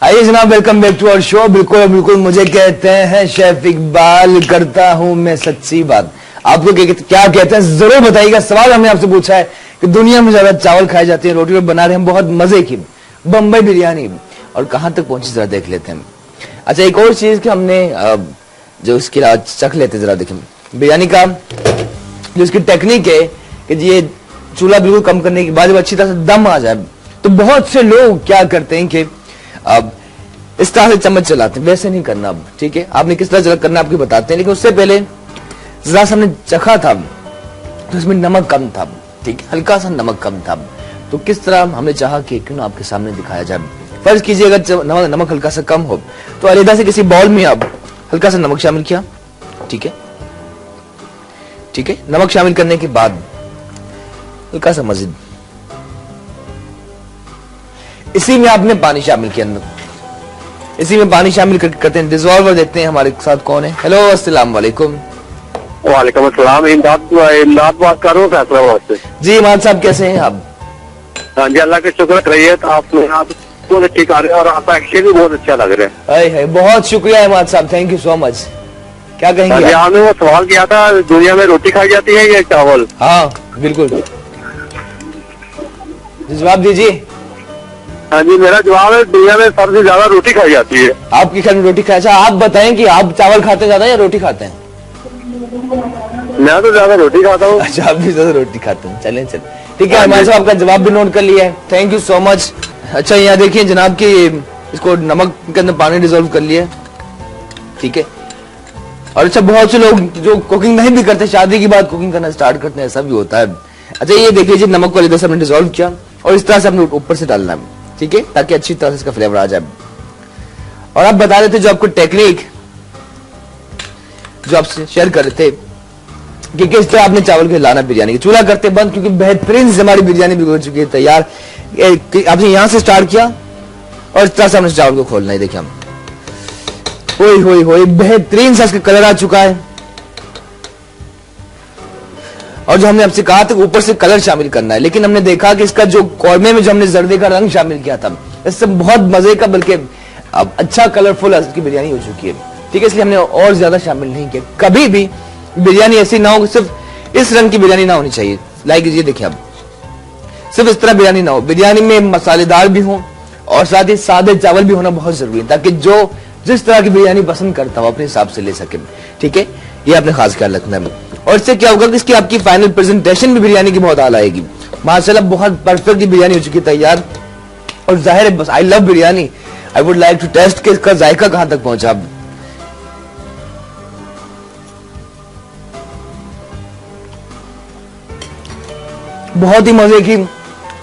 आइए जनाब, welcome back to our show. बिल्कुल बिल्कुल मुझे कहते हैं शेफ इकबाल, करता हूं मैं सच्ची बात। आपको क्या कहते हैं जरूर बताइएगा। सवाल हमने आपसे पूछा है कि दुनिया में ज्यादा चावल खाए जाते हैं, रोटी बना रहे हैं बहुत मजे की बम्बई बिरयानी, और कहां तक पहुंची जरा देख लेते हैं। अच्छा, एक और चीज कि हमने जो इसकी चख लेते जरा देखें बिरयानी का, जो इसकी टेक्निक है कि ये चूल्हा बिल्कुल कम करने के बाद जब अच्छी तरह से दम आ जाए, तो बहुत से लोग क्या करते हैं कि अब इस तरह से चम्मच चलाते हैं, वैसे नहीं करना। अब ठीक है, आपने किस तरह करना आपको बताते हैं, लेकिन उससे पहले जरा सा हमने चखा था तो इसमें नमक कम था, ठीक है, हल्का सा नमक कम था। तो किस तरह हमने चाहा कि क्यों ना आपके सामने दिखाया जाए। फर्ज कीजिए अगर नमक हल्का सा कम हो तो अलग से किसी बाउल में आप हल्का सा नमक शामिल किया, ठीक है, ठीक है। नमक शामिल करने के बाद हल्का सा मजीद इसी में आपने पानी शामिल किया, इसी में पानी शामिल करते हैं, डिजॉल्वर देखते हैं हमारे साथ कौन है। हेलो, अस्सलाम वालेकुम। वालेकुम अस्सलाम। इमदाद बात कर रहा हूँ फैसलाबाद से। जी इमाद साहब, कैसे हैं आप? हाँ जी, अल्लाह के शुक्र करिए। तो आप बहुत ठीक आ रहे हैं और आपका एक्शन भी बहुत अच्छा लग रहा है। बहुत शुक्रिया इमाद साहब, थैंक यू सो मच। क्या कहेंगे? आपने वो सवाल किया था, दुनिया में रोटी खाई जाती है या चावल? हाँ बिल्कुल, जवाब दीजिए। हाँ जी, मेरा जवाब है दुनिया में सबसे ज्यादा रोटी खाई जाती है। आपके घर में रोटी खाई? अच्छा, आप बताएं कि आप चावल खाते ज्यादा या रोटी खाते हैं? मैं तो ज्यादा रोटी खाता हूँ। अच्छा, आप भी ज्यादा रोटी खाते हैं। चलें ठीक है, हमारे साहब आपका जवाब भी नोट कर लिया है, थैंक यू सो मच। अच्छा, यहाँ देखिए जनाब कि इसको नमक के अंदर पानी डिजोल्व कर लिया, ठीक है। और अच्छा, बहुत से लोग जो कुकिंग नहीं भी करते, शादी की बात कुकिंग करना स्टार्ट करते हैं, ऐसा भी होता है। अच्छा, ये देख लीजिए नमक को इधर से हमने डिजोल्व किया और इस तरह से हमने ऊपर से डालना है, ठीक है, ताकि अच्छी तरह से इसका फ्लेवर आ जाए। और आप बता देते जो आपको टेक्निक जो आपसे शेयर कर रहे थे कि किस तरह आपने चावल को हिलाना बिरयानी, चूल्हा करते बंद, क्योंकि बेहतरीन से हमारी बिरयानी भी हो चुकी है तैयार। आपने यहां से स्टार्ट किया और इस तरह से हमने चावल को खोलना है। देखिए हम हो बेहतरीन सा इसका कलर आ चुका है। और जो हमने आपसे कहा था ऊपर से कलर शामिल करना है, लेकिन हमने देखा कि इसका जो कौरमे में जो हमने जर्दे का रंग शामिल किया था, इससे बहुत मजे का बल्कि अब अच्छा कलरफुल इसकी बिरयानी हो चुकी है, ठीक है। इसलिए हमने और ज्यादा शामिल नहीं किया। कभी भी बिरयानी ऐसी ना हो, सिर्फ इस रंग की बिरयानी ना होनी चाहिए। लाइक ये देखिए, अब सिर्फ इस तरह बिरयानी ना हो, बिरयानी में मसालेदार भी हो और साथ ही सादे चावल भी होना बहुत जरूरी है, ताकि जो जिस तरह की बिरयानी पसंद करता हो अपने हिसाब से ले सके, ठीक है। ये आपने खास ख्याल रखना है। और इससे क्या होगा कि इसकी आपकी फाइनल प्रेजेंटेशन भी बिरयानी की बहुत आला आएगी। माशाल्लाह बहुत परफेक्ट बिरयानी हो चुकी है तैयार। और जाहिर है बस I love biryani, I would like to taste कि इसका जायका कहां तक पहुंचा। बहुत ही मजे की,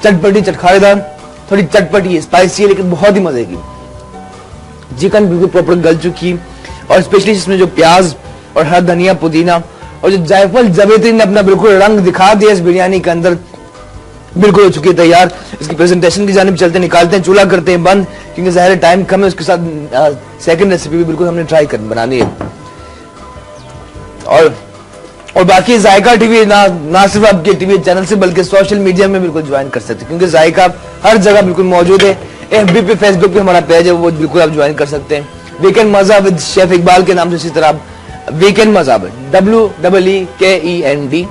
चटपटी चटखारेदार, थोड़ी चटपटी है, स्पाइसी है, लेकिन बहुत ही मजे की। चिकन बिल्कुल प्रॉपर गल चुकी, और स्पेशली इसमें जो प्याज और हरा धनिया पुदीना और जो जायफल जावेत्री ने अपना बिल्कुल रंग दिखा दिया इस बिरयानी के अंदर, बिल्कुल हो चुकी है तैयार। इसकी प्रेजेंटेशन की जानिब चलते, निकालते हैं, चूल्हा करते हैं बंद, क्योंकि ज़ाहिर टाइम कम है। उसके साथ सेकंड रेसिपी भी बिल्कुल हमने ट्राई कर बनानी है। और बाकी जायका टीवी ना सिर्फ आपके टीवी चैनल से बल्कि सोशल मीडिया में बिल्कुल ज्वाइन कर सकते हैं, क्योंकि जायका हर जगह बिल्कुल मौजूद है। FB पे, फेसबुक पे हमारा पेज है, वो बिल्कुल आप ज्वाइन कर सकते हैं। वीकेंड मजा विद शेफ इकबाल के नाम से, इसी तरह वीकेंड मजा WEEKEND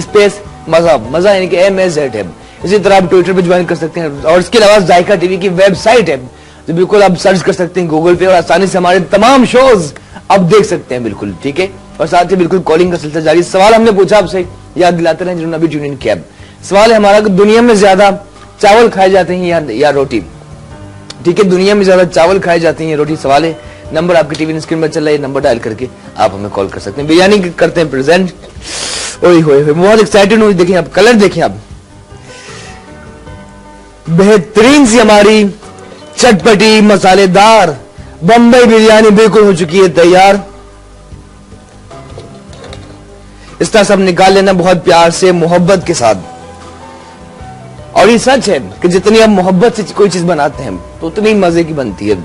स्पेस मजा यानी कि MAZ है। इसी तरह आप ट्विटर पे ज्वाइन कर सकते हैं। और इसके अलावा जायका टीवी की वेबसाइट है, जो बिल्कुल आप सर्च कर सकते हैं गूगल पे, और आसानी से हमारे तमाम शोज आप देख सकते हैं बिल्कुल, ठीक है। और साथ ही बिल्कुल कॉलिंग का सिलसिला जारी। सवाल हमने पूछा आपसे, याद दिलाते रहे जिन्होंने अभी ट्यून इन किया। सवाल है हमारा कि दुनिया में ज्यादा चावल खाए जाते हैं या रोटी, ठीक है। दुनिया में ज्यादा चावल खाए जाते हैं या रोटी, सवाल है। नंबर आपकी टीवी स्क्रीन पर चल रहा है, नंबर डायल करके आप हमें कॉल कर सकते हैं। बिरयानी करते हैं प्रेजेंट। ओए होए बहुत एक्साइटेड हुई, देखें आप कलर, देखें आप, बेहतरीन सी हमारी चटपटी मसालेदार बम्बई बिरयानी बिल्कुल हो चुकी है तैयार। इस तरह सब निकाल लेना बहुत प्यार से, मोहब्बत के साथ। और ये सच है कि जितनी आप मोहब्बत से कोई चीज बनाते हैं तो उतनी मजे की बनती है।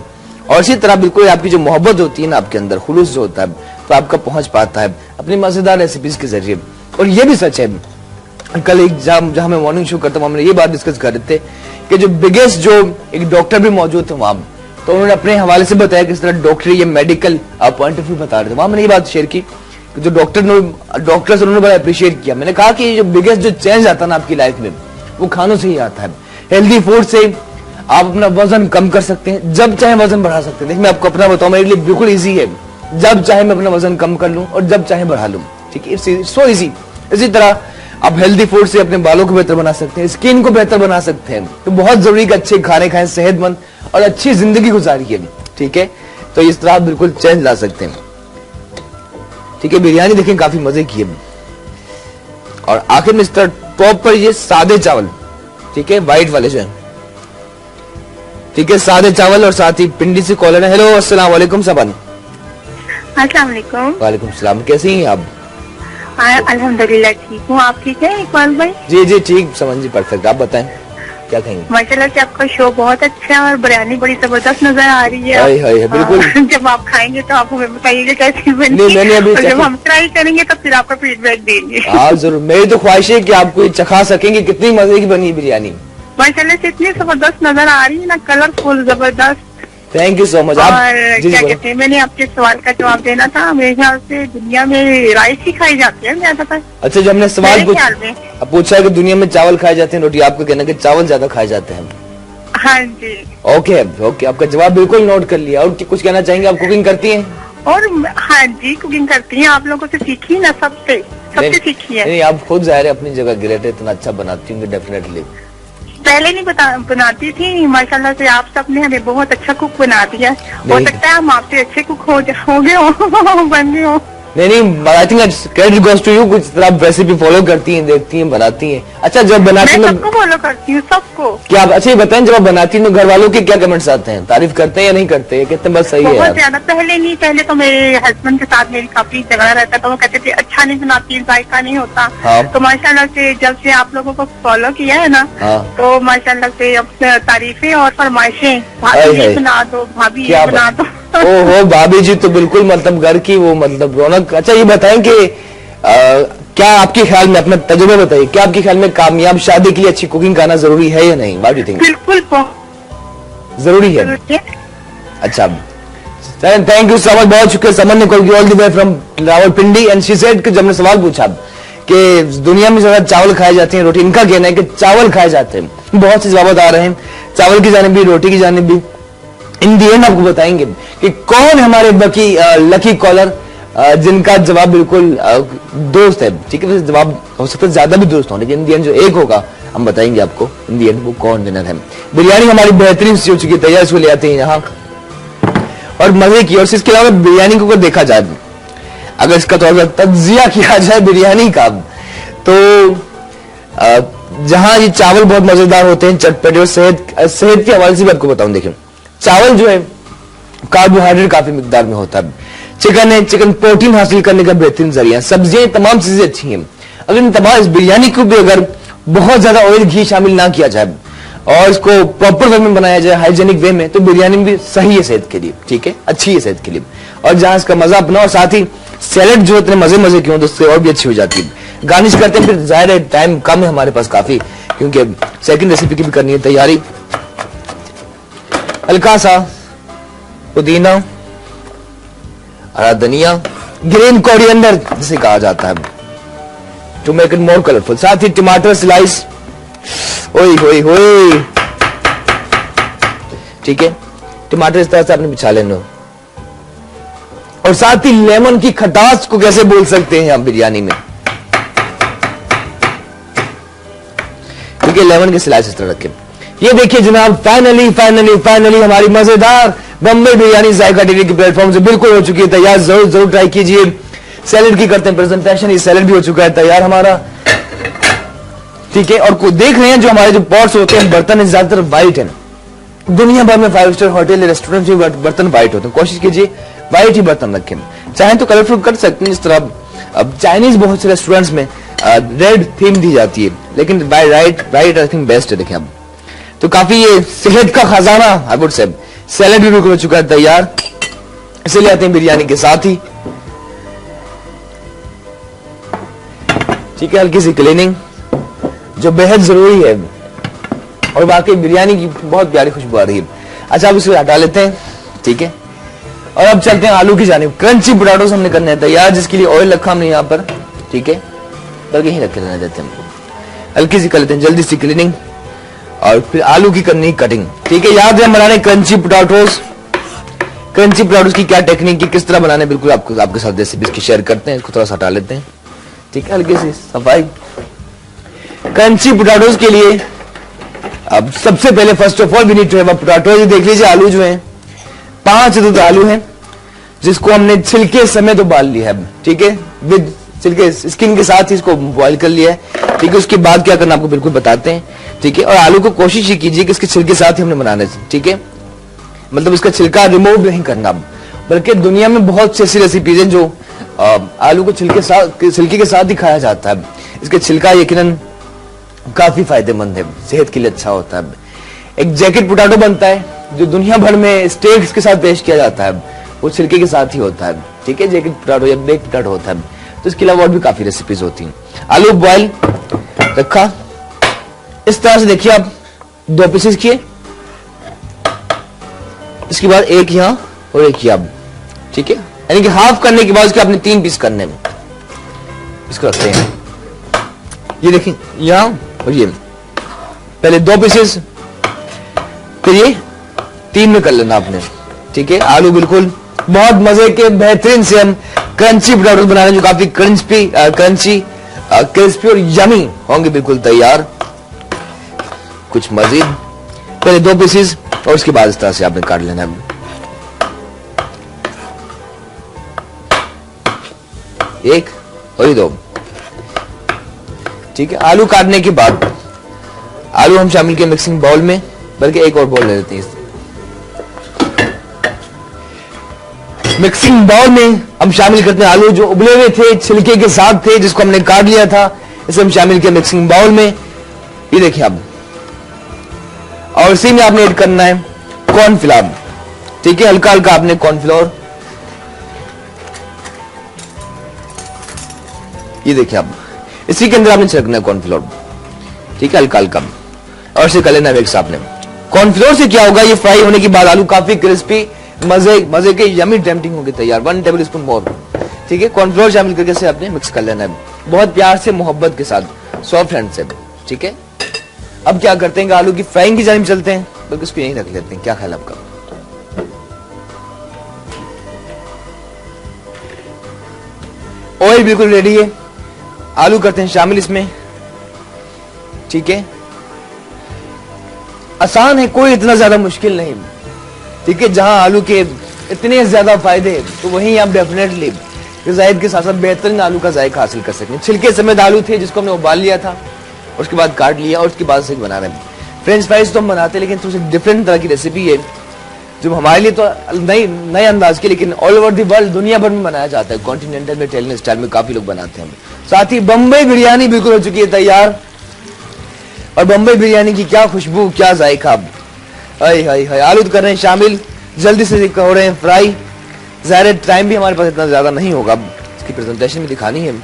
और इसी तरह बिल्कुल आपकी जो मोहब्बत होती है ना आपके अंदर, खुलूस जो होता है, तो आपका पहुंच पाता है अपनी मजेदार रेसिपीज के जरिए। और ये भी सच है, कल एक जहां मैं मॉर्निंग शो करता हूं, हमने ये बात डिस्कस कर रहे थे कि जो बिगेस्ट जो एक डॉक्टर भी मौजूद थे वहां, तो उन्होंने अपने हवाले से बताया किस तरह डॉक्टर ये मेडिकल पॉइंट ऑफ व्यू बता रहे थे। वहां मैंने ये बात शेयर की कि जो डॉक्टर्स उन्होंने बड़ा अप्रिशिएट किया। मैंने कहा कि जो बिगेस्ट जो चेंज आता है ना आपकी लाइफ में, वो खानों से ही आता है। हेल्दी फूड से आप अपना वजन कम कर सकते हैं, जब चाहे वजन बढ़ा सकते हैं। देखिए मैं आपको अपना बताऊं, मेरे लिए बिल्कुल इजी है, जब चाहे मैं अपना वजन कम कर लूं और जब चाहे बढ़ा लूं, ठीक है, सो इजी। इसी तरह आप हेल्दी फूड से अपने बालों को बेहतर बना सकते हैं, स्किन को बेहतर बना सकते हैं। तो बहुत जरूरी है अच्छे खाने खाएं, सेहतमंद और अच्छी जिंदगी गुजारिए, ठीक है। तो इस तरह आप बिल्कुल चेंज ला सकते हैं, ठीक है। बिरयानी देखें काफी मजे की है। और आखिर में इस तरह टॉप पर ये सादे चावल, ठीक है, व्हाइट वाले जो है, ठीक है, सादे चावल। और साथ ही पिंडी से कॉलर है। हेलो, अस्सलाम वालेकुम सबन। अस्सलाम वालेकुम। वालेकुम सलाम, कैसी हैं आप? अल्हम्दुलिल्लाह ठीक हूँ, आप ठीक है इकबाल भाई? जी जी ठीक, समझ जी, परफेक्ट। आप बताएं क्या कहेंगे? माशाल्लाह से आपका शो बहुत अच्छा है और बिरयानी बड़ी जबरदस्त नजर आ रही है। हाय बिल्कुल। जब आप खाएंगे तो आप हमें बताइएगा कैसी बनी। नहीं, मैंने अभी और जब हम ट्राई करेंगे तो फिर आपका फीडबैक देंगे। हाँ जरूर, मेरी तो ख्वाहिश है कि आपको चखा सकेंगे कितनी मजे की बनी बिरयानी। माशाल्लाह से इतनी जबरदस्त नजर आ रही है ना, कलरफुल, जबरदस्त। Thank you so much. और क्या कहते हैं, मैंने आपके सवाल का जवाब देना था। मेरे ख्याल से दुनिया में राइस ही खाई जाती है ज्यादातर। अच्छा, जो हमने सवाल पूछा है कि दुनिया में चावल खाए जाते हैं रोटी, आपको कहना कि चावल ज्यादा खाए जाते हैं। हाँ जी। ओके ओके, आपका जवाब बिल्कुल नोट कर लिया। और कुछ कहना चाहेंगे? आप कुकिंग करती हैं? और हाँ जी, कुकिंग करती हैं। आप लोगों से सीखी ना, सबसे सीखी है। नहीं, आप खुद जाहिर है अपनी जगह ग्रेट है, इतना अच्छा बनाती होंगे डेफिनेटली। पहले नहीं बनाती थी, माशाल्लाह से आप सबने हमें बहुत अच्छा कुक बना दिया। हो सकता है हम आपसे अच्छे कुक हो गए हो बन गए हो। नहीं, I think credit goes to you. कुछ तरह आप रेसिपी फॉलो करती हैं, देखती हैं, बनाती हैं। अच्छा, जब बनाती हैं, मैं सबको फॉलो करती हूँ, सबको। क्या आप अच्छा ये बताएं, जब आप बनाती हैं तो घर वालों के क्या कमेंट्स आते हैं? तारीफ करते हैं या नहीं करते? कितने बस सही है? बहुत ज्यादा। पहले तो मेरे हस्बैंड के साथ मेरी काफी झगड़ा रहता था। वो कहते थे अच्छा नहीं बनाती, जायका नहीं होता। हाँ। तो माशाल्लाह से जब से आप लोगों को फॉलो किया है ना, हाँ। तो माशाल्लाह से अब तारीफें और फरमाइशें, भाभी ये बना दो, भाभी ये बना दो। ओहो, भाभी जी तो बिल्कुल मतलब घर की वो मतलब रौनक। अच्छा ये बताएं कि क्या आपके ख्याल में, अपना तजुर्बा बताइए, क्या आपके ख्याल में कामयाब शादी के लिए अच्छी कुकिंग करना जरूरी है या नहीं? What do you think? बिल्कुल जरूरी है। अच्छा, थैंक यू सो मच, बहुत शुक्रिया। समन ने कॉल किया all the way from Rawalpindi and she said कि जब हमने सवाल पूछा कि दुनिया में ज्यादा चावल खाए जाते हैं रोटी, इनका कहना है कि चावल खाए जाते हैं। बहुत से जवाब आ रहे हैं, चावल की जानिब भी, रोटी की जानिब भी। इन दी एंड आपको बताएंगे कि कौन हमारे बाकी लकी कॉलर जिनका जवाब बिल्कुल दोस्त है, ठीक है। जवाब हो सकता है ज्यादा भी दोस्त हो, लेकिन इन दी एंड जो एक होगा हम बताएंगे आपको इन दी एंड वो कौन विनर है। बिरयानी हमारी बेहतरीन सी हो चुकी है तैयार, इसको ले आते हैं यहाँ और मजे की। और इसके अलावा बिरयानी को अगर देखा जाए, अगर इसका थोड़ा सा तज्जिया किया जाए बिरयानी का, तो जहां ये चावल बहुत मजेदार होते हैं, चटपटे, और सेहत के हवाले से भी आपको बताऊं। देखिए चावल जो है कार्बोहाइड्रेट काफी मिकदार में होता है। चिकन है, चिकन प्रोटीन हासिल करने का बेहतरीन जरिया। सब्जियां, तमाम चीजें अच्छी हैं। अगर इन तमाम इस बिरयानी को भी अगर बहुत ज्यादा ऑयल घी शामिल ना किया जाए और इसको प्रॉपर वे में बनाया जाए, हाइजेनिक वे में, तो बिरयानी भी सही है सेहत के लिए, ठीक है, अच्छी है सेहत के लिए। और जहां इसका मजा अपना, और साथ ही सैलेड जो इतने मजे मजे के हों तो उससे और भी अच्छी हो जाती है। गार्निश करते हैं, फिर जाहिर है टाइम कम है हमारे पास काफी, क्योंकि सेकंड रेसिपी की भी करनी है तैयारी। हल्का सा पुदीना, हरा धनिया, ग्रीन कोरिएंडर जिसे कहा जाता है, to make it more colourful. साथ ही टमाटर स्लाइस, ओए होए होए, ठीक है, टमाटर इस तरह से आपने बिछा लेना। और साथ ही लेमन की खटास को कैसे बोल सकते हैं आप बिरयानी में, ठीक है, लेमन के स्लाइस इस तरह रखें। ये देखिए जनाब, फाइनली फाइनली फाइनली हमारी मजेदार बम्बई बिरयानी जायका टीवी के प्लेटफॉर्म से बिल्कुल हो चुकी है तैयार। जरूर जरूर ट्राई कीजिए। सैलेड की करते हैं प्रेजेंटेशन, ये सैलेड भी हो चुका है तैयार हमारा, ठीक है। और को देख रहे हैं जो हमारे जो पॉट्स होते हैं, बर्तन ज्यादातर व्हाइट है। दुनिया भर में 5 स्टार होटल, रेस्टोरेंट में बर्तन व्हाइट होते हैं। कोशिश कीजिए व्हाइट ही बर्तन रखें। चाहे तो कलरफुल कर सकते हैं, जिस तरह अब चाइनीज बहुत से रेस्टोरेंट्स में रेड थीम दी जाती है, लेकिन व्हाइट आई थिंक बेस्ट है। देखें अब तो काफी ये सेहत का खजाना आई वुड से। सैलेड भी बिल्कुल हो चुका है तैयार, इसे ले आते हैं बिरयानी के साथ ही, ठीक है। हल्की सी क्लीनिंग जो बेहद जरूरी है, और वाकई बिरयानी की बहुत प्यारी खुशबू आ रही है। अच्छा अब इसे हटा लेते हैं, ठीक है। और अब चलते हैं आलू की जानिब। क्रंची पोटैटोस हमने करने हैं तैयार, जिसके लिए ऑयल रखा हमने यहाँ पर, ठीक है, बल्कि यहीं रखे रहने देते हैं। हल्की सी कर लेते हैं जल्दी सी क्लीनिंग, और फिर आलू की करनी कटिंग, ठीक है। याद है बनाने क्रंची पोटैटोस। क्रंची पोटैटोस की क्या टेक्निक की, किस तरह बनाने, बिल्कुल आपके साथ रेसिपी की शेयर करते हैं। इसको थोड़ा सा हटा लेते हैं, ठीक है, हल्की सी सफाई। क्रंची पोटैटोस के लिए अब सबसे पहले first of all we need to have a potato. ये देख लीजिए आलू जो है 5 से 2 आलू हैं, जिसको हमने छिलके समेत उबाल लिया है, ठीक है, विद छिलके स्किन के साथ ही इसको बॉईल कर लिया है, ठीक है। उसके बाद क्या करना आपको बिल्कुल बताते हैं, ठीक है। और आलू को कोशिश ही कीजिए कि इसके छिलके साथ ही हमने बनाना है, ठीक है, मतलब इसका छिलका रिमूव नहीं करना। बल्कि दुनिया में बहुत सी ऐसी रेसिपीज हैं जो आलू को छिलके के साथ ही खाया जाता है। इसके छिलका यकीनन काफी फायदेमंद है, सेहत के लिए अच्छा होता है। एक जैकेट पोटैटो बनता है जो दुनिया भर में स्टेक्स के साथ पेश किया जाता है, वो छिलके के साथ ही होता है, ठीक है, जैकेट पोटैटो या बेक पोटैटो होता है। तो इसके अलावा और भी काफी रेसिपीज होती हैं। आलू बॉयल रखा इस तरह से, देखिए आप 2 पीसेस किए, इसके बाद एक यहां और एक यहां, ठीक है, यानी कि हाफ करने के बाद उसके आपने 3 पीस करने में। इसको रखते हैं, ये देखिए यहां और ये, पहले 2 पीसेस, फिर ये 3 में कर लेना आपने, ठीक है। आलू बिल्कुल बहुत मजे के बेहतरीन से हम क्रंची पोटैटोस बना रहे हैं, जो काफी क्रंची क्रिस्पी और यमी होंगे, बिल्कुल तैयार। कुछ मजीद पहले 2 पीसेस और उसके बाद इस तरह से आपने काट लेना है, एक और ये 2, ठीक है। आलू काटने के बाद आलू हम शामिल किए मिक्सिंग बाउल में, बल्कि एक और बाउल ले लेते हैं। मिक्सिंग बाउल में हम शामिल करते हैं आलू जो उबले हुए थे, छिलके के साथ थे, जिसको हमने काट लिया था, इसे हम शामिल किया मिक्सिंग बाउल में। ये देखिए अब, और इसी में आपने ऐड करना है कॉर्नफ्लावर, ठीक है, हल्का हल्का आपने कॉर्नफ्लावर, ये देखिए अब इसी के अंदर आपने छिड़कना है कॉर्नफ्लावर, ठीक है, हल्का हल्का, और इसे कर लेना मिक्स आपने। कॉर्नफ्लोर से क्या होगा, ये फ्राई होने के बाद आलू काफी क्रिस्पी मजे के यमी टेम्पटिंग होगी तैयार। 1 टेबल स्पून मोर, ठीक है, कॉर्नफ्लोर शामिल करके से आपने मिक्स कर लेना है बहुत प्यार से, मोहब्बत के साथ, सॉफ्ट हैंड से, ठीक है। अब क्या करते हैं, आलू की फ्राइंग की जानिब चलते हैं, बल्कि इसको यहीं रख लेते हैं। क्या ख्याल आपका? ऑयल बिल्कुल रेडी है, आलू करते हैं शामिल इसमें, ठीक है। आसान है, कोई इतना ज्यादा मुश्किल नहीं, ठीक है। जहां आलू के इतने ज्यादा फायदे, तो वहीं आप डेफिनेटली ग़िज़ाइयत के साथ साथ बेहतरीन आलू का जायका हासिल कर सकें। छिलके समेत आलू थे जिसको हमने उबाल लिया था, उसके बाद काट लिया और उसके बाद से बना रहे हैं। फ्रेंच फ्राइज तो हम बनाते हैं, लेकिन थोड़ी डिफरेंट तरह की रेसिपी है जो हमारे लिए तो नए अंदाज की, लेकिन ऑल ओवर दी वर्ल्ड, दुनिया भर में बनाया जाता है। कॉन्टिनेंटल में, इटालियन स्टाइल में काफी लोग बनाते हैं। साथ ही बम्बई बिरयानी बिल्कुल हो चुकी है तैयार, और बम्बई बिरयानी की क्या खुशबू, क्या जायका। हाय हाय हाय, आलू कर रहे हैं शामिल, जल्दी से हो रहे हैं फ्राई। ज़ाहिर टाइम भी हमारे पास इतना ज्यादा नहीं होगा, इसकी प्रेजेंटेशन भी दिखानी है।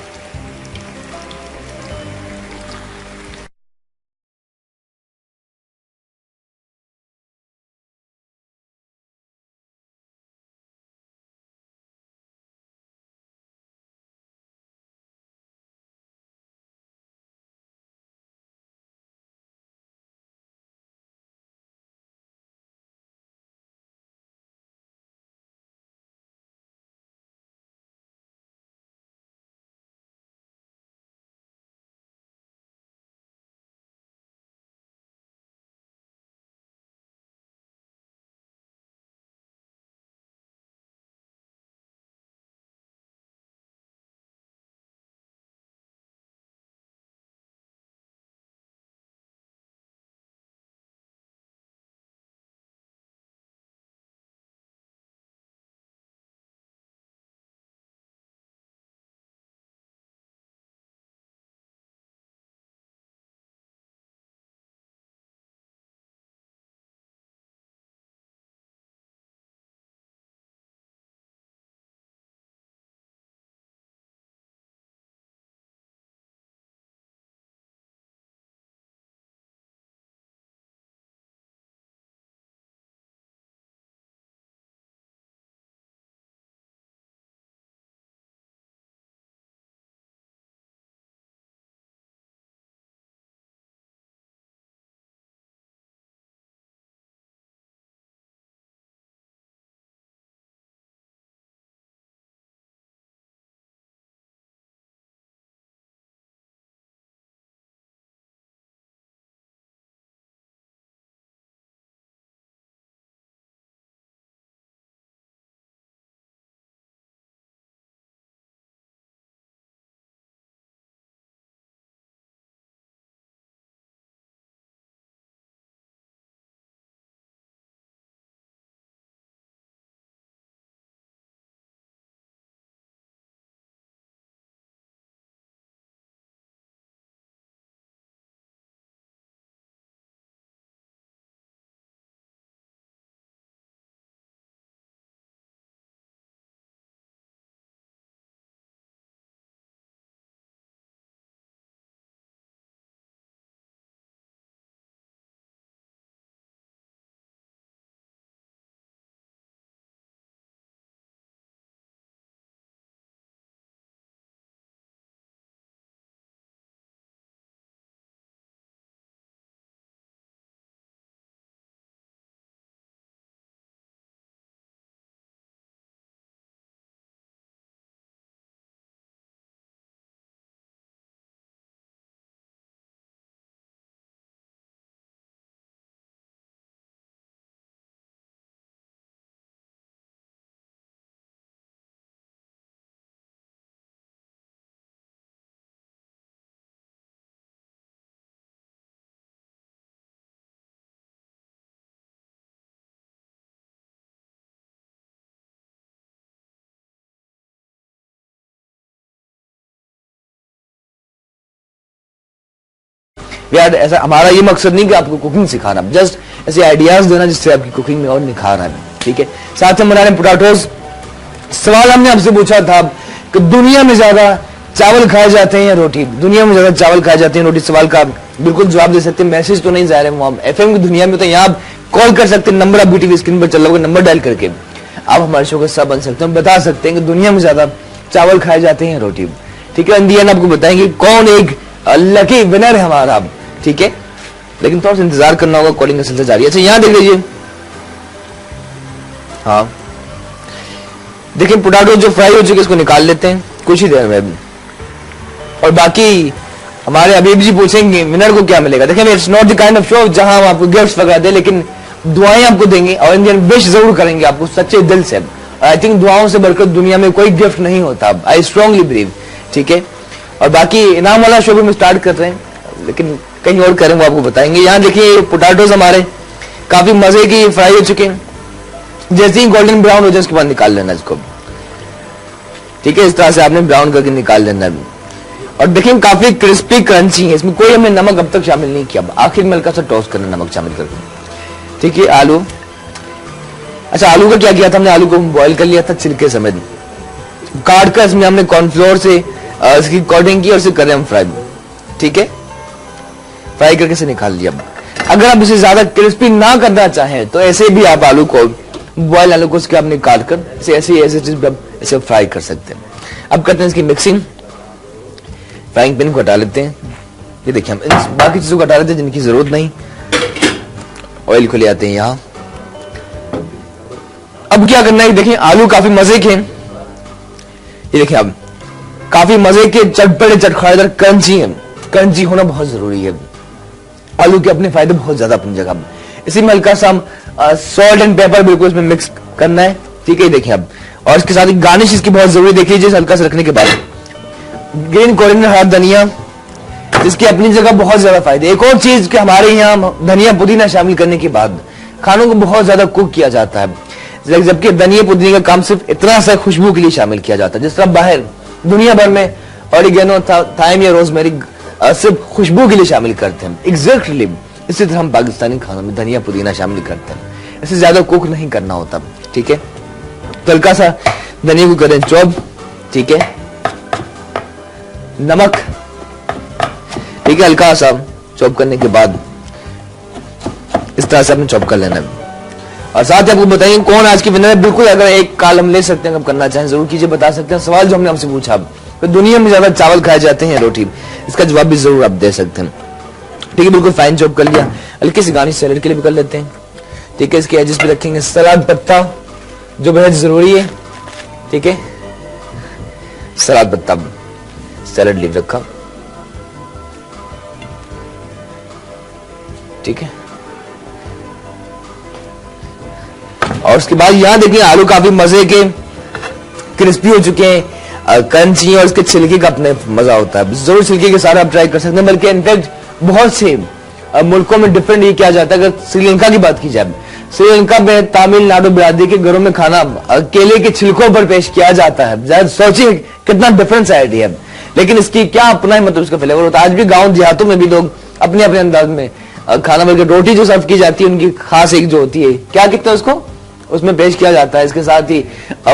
यार ऐसा हमारा ये मकसद नहीं कि आपको कुकिंग सिखाना, जस्ट ऐसे आइडियाज देना जिससे आपकी कुकिंग में और निखार आए। ठीक है, साथ में बना रहे पोटैटोज। सवाल हमने आपसे पूछा था कि दुनिया में ज्यादा चावल खाए जाते हैं या रोटी? दुनिया में ज्यादा चावल खाए जाते हैं रोटी? सवाल का बिल्कुल जवाब दे सकते हैं, मैसेज तो नहीं जा रहे हैं FM की दुनिया में, तो यहाँ आप कॉल कर सकते हैं, नंबर आप BTV स्क्रीन पर चल रहा होगा, नंबर डायल करके आप हमारे शो का हिस्सा बन सकते हैं, बता सकते हैं कि दुनिया में ज्यादा चावल खाए जाते हैं रोटी। ठीक है, इन दी एंड आपको बताएंगे कौन एक लकी विनर है हमारा। ठीक है, लेकिन थोड़ा सा इंतजार करना होगा, कॉलिंग का सिलसिला जारी है। अच्छा यहां देख लीजिए, हाँ देखिए पोटैटो जो फ्राई हो चुके इसको निकाल लेते हैं कुछ ही देर में, और बाकी हमारे अबीब जी पूछेंगे विनर को क्या मिलेगा। देखिए it's not the kind of show जहां हम आपको गिफ्ट्स वगैरह दे, लेकिन दुआएं आपको देंगे और इंडियन विश जरूर करेंगे आपको सच्चे दिल से। आई थिंक दुआओं से बढ़कर दुनिया में कोई गिफ्ट नहीं होता, आई स्ट्रांगली बिलीव। ठीक है, और बाकी इनाम वाला शो भी हम स्टार्ट कर रहे हैं, लेकिन कहीं और करें वो आपको बताएंगे। यहाँ देखिए पोटैटोज हमारे काफी मजे की फ्राई हो चुके हैं। जैसे ही गोल्डन ब्राउन हो जाए उसके बाद निकाल लेना इसको, ठीक है। इस तरह से आपने ब्राउन करके निकाल लेना है। और देखिए काफी क्रिस्पी क्रंची है, इसमें कोई हमने नमक अब तक शामिल नहीं किया। आखिर में हल्का सा टॉस करना नमक शामिल करके, ठीक है। आलू, अच्छा आलू का क्या किया था हमने, आलू को बॉईल कर लिया था छिलके समेत, काट कर इसमें हमने कॉर्नफ्लोर से इसकी कोटिंग की और इसे करें हम फ्राई, ठीक है। फ्राई करके से निकाल लिया। अगर आप इसे ज्यादा क्रिस्पी ना करना चाहें तो ऐसे भी आप आलू को, बॉयल आलू को उसके आपने काट कर ऐसे चीज ऐसे फ्राई कर सकते हैं। अब करते हैं इसकी मिक्सिंग। फ्राइंग पैन को हटा लेते हैं, ये देखिए हम बाकी चीजों को हटा लेते हैं जिनकी जरूरत नहीं। ऑयल को ले आते हैं यहाँ। अब क्या करना है, देखिए आलू काफी मजे के, ये देखिए अब काफी मजे के चटपटे चटखारेदार क्रंची है। क्रंची होना बहुत जरूरी है। आलू के अपने फायदे बहुत ज्यादा अपनी जगह। इसी में हल्का सा सॉल्ट एंड पेपर बिल्कुल इसमें मिक्स करना है, ठीक है। देखिए अब, और इसके साथ गार्निश इसकी बहुत जरूरी, देख लीजिए हल्का सा रखने के बाद ग्रीन कोरिएंडर, हरा धनिया, जिसकी अपनी जगह बहुत ज्यादा फायदे। एक और चीज कि हमारे यहाँ धनिया पुदीना शामिल करने के बाद खानों को बहुत ज्यादा कुक किया जाता है, जबकि धनिया पुदीने का काम सिर्फ इतना सा खुशबू के लिए शामिल किया जाता है। जिस तरह बाहर दुनिया भर में ऑरिगेनो, थाइम या रोजमेरी सिर्फ खुशबू के लिए शामिल करते हैं, एग्जैक्टली इसी तरह हम पाकिस्तानी खानों में धनिया पुदीना शामिल करते हैं। इसे ज्यादा कुक नहीं करना होता, ठीक है। तो हल्का सा धनिया को करें चॉप, ठीक है। नमक, ठीक है, हल्का सा चॉप करने के बाद इस तरह से आपने चॉप कर लेना है। और साथ ही आपको बताइए कौन आज की विनर है। बिल्कुल अगर एक कॉल हम ले सकते हैं, कब करना चाहें जरूर कीजिए, बता सकते हैं। सवाल जो हमने आपसे पूछा, तो दुनिया में ज्यादा चावल खाए जाते हैं रोटी, इसका जवाब भी जरूर आप दे सकते हैं, ठीक है। बिल्कुल फाइन चॉप कर लिया। हल्की सी गार्निश सैलेड के लिए भी कर लेते हैं, ठीक है। इसके एजेस पे रखेंगे सलाद पत्ता, जो बेहद जरूरी है, ठीक है। सलाद पत्ता, सैलेड लीव रखा, ठीक है। और उसके बाद यहां देखिए आलू काफी मजे के क्रिस्पी हो चुके हैं, क्रंची, और इसके छिलके का अपने मजा होता है। जरूर छिलके के साथ आप ट्राई कर सकते हैं, बल्कि इनफैक्ट बहुत से मुल्कों में डिफरेंट ये किया जाता है। अगर श्रीलंका की बात की जाए, श्रीलंका में तमिलनाडु बिरादरी के घरों में खाना केले के छिलकों पर पेश किया जाता है। सोचिए कितना डिफरेंस आइडिया है, लेकिन इसकी क्या अपना ही मतलब इसका फ्लेवर होता है। आज भी गांव देहातों में भी लोग अपने अपने अंदाज में खाना, बल्कि रोटी जो सर्व की जाती है उनकी खास एक जो होती है, क्या कहते हैं उसको, उसमें पेश किया जाता है। इसके साथ ही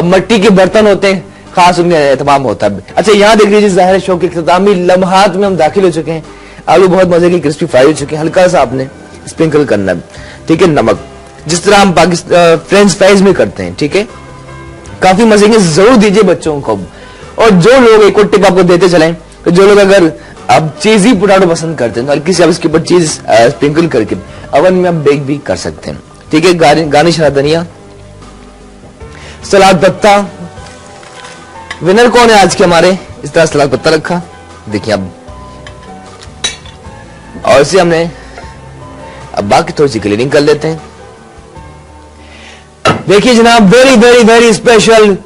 मट्टी के बर्तन होते हैं, खास उनमें एहतमाम होता है। अच्छा यहाँ देख लीजिए ज़ाहिर शो के इख्तितामी लम्हात में हम दाखिल हो चुके हैं। आलू बहुत मजे की क्रिस्पी फ्राई हो चुके हैं। हल्का सा आपने स्प्रिंकल करना है, ठीक है, नमक, जिस तरह हम फ्रेंच फ्राइज में करते हैं, ठीक है। काफी मजे के, जरूर दीजिए बच्चों को। और जो लोग, एक और टिप आपको देते चलें, तो जो लोग अगर आप चीजी पोटैटो पसंद करते हैं तो हल्की सी आप इसके ऊपर चीज स्प्रिंकल करके ओवन में आप बेक भी कर सकते हैं, ठीक है। गार्निश हरा धनिया, सलाद पत्ता। विनर कौन है आज के हमारे, इस तरह सलाद पत्ता रखा, देखिए अब, और इसे हमने अब बाकी थोड़ी सी क्लीनिंग कर लेते हैं। देखिए जनाब, वेरी वेरी वेरी स्पेशल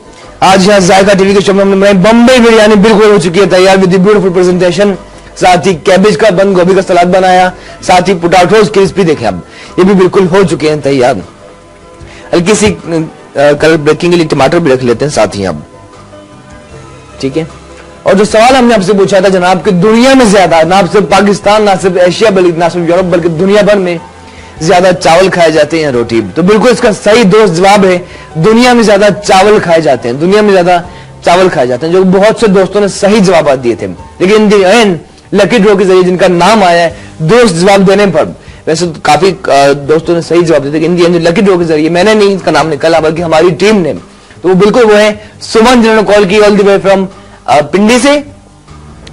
आज यहाँ जायका टीवी के शो में हमने बनाई बम्बई बिरयानी, बिल्कुल हो चुकी है तैयार विद ब्यूटीफुल प्रेजेंटेशन। साथ ही कैबेज का बंद गोभी का सलाद बनाया, साथ ही पोटैटोज क्रिस्पी, देखें अब ये भी बिल्कुल हो चुके हैं तैयार। हल्की सी कलर ब्रेकिंग के लिए टमाटर भी रख लेते हैं साथ ही अब, ठीक है। और जो सवाल हमने आपसे पूछा था जनाब कि दुनिया में ज्यादा, ना सिर्फ पाकिस्तान, ना सिर्फ एशिया, बल्कि ना सिर्फ यूरोप, बल्कि दुनिया भर में ज्यादा चावल खाए जाते हैं रोटी, तो बिल्कुल इसका सही दोस्त जवाब है दुनिया में ज्यादा चावल खाए जाते हैं, दुनिया में ज्यादा चावल खाए जाते हैं। जो बहुत से दोस्तों ने सही जवाब दिए थे, लेकिन दी एंड लकी ड्रॉ के जरिए जिनका नाम आया है दोस्त जवाब देने पर, वैसे तो काफी दोस्तों ने सही जवाब दिए थे, इन लकी ड्रॉ के जरिए मैंने नहीं इसका नाम निकाला बल्कि हमारी टीम ने, तो वो बिल्कुल वो है सुमन, जिन्होंने कॉल की ऑल द वे फ्रॉम पिंडी से।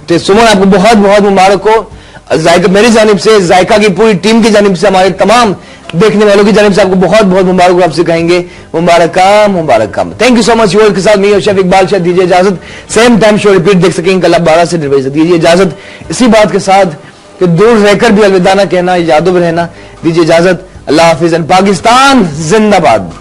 तो सुमन आपको बहुत बहुत मुबारक हो, जायका मेरी जानिब से, जायका की पूरी टीम की जानिब से, हमारे तमाम देखने वालों की जानिब से आपको बहुत बहुत मुबारक। आपसे कहेंगे मुबारक मुबारक। Thank you so much. के साथ मैं शेफ इकबाल शाह, दीजिए इजाजत। सेम टाइम शो रिपीट देख सकेंगे कल 12 से 1:30 बजे। दीजिए इजाजत इसी बात के साथ कि दूर रहकर भी अलविदा ना कहना, यादों में रहना। दीजिए इजाजत, अल्लाह हाफिज एंड पाकिस्तान जिंदाबाद।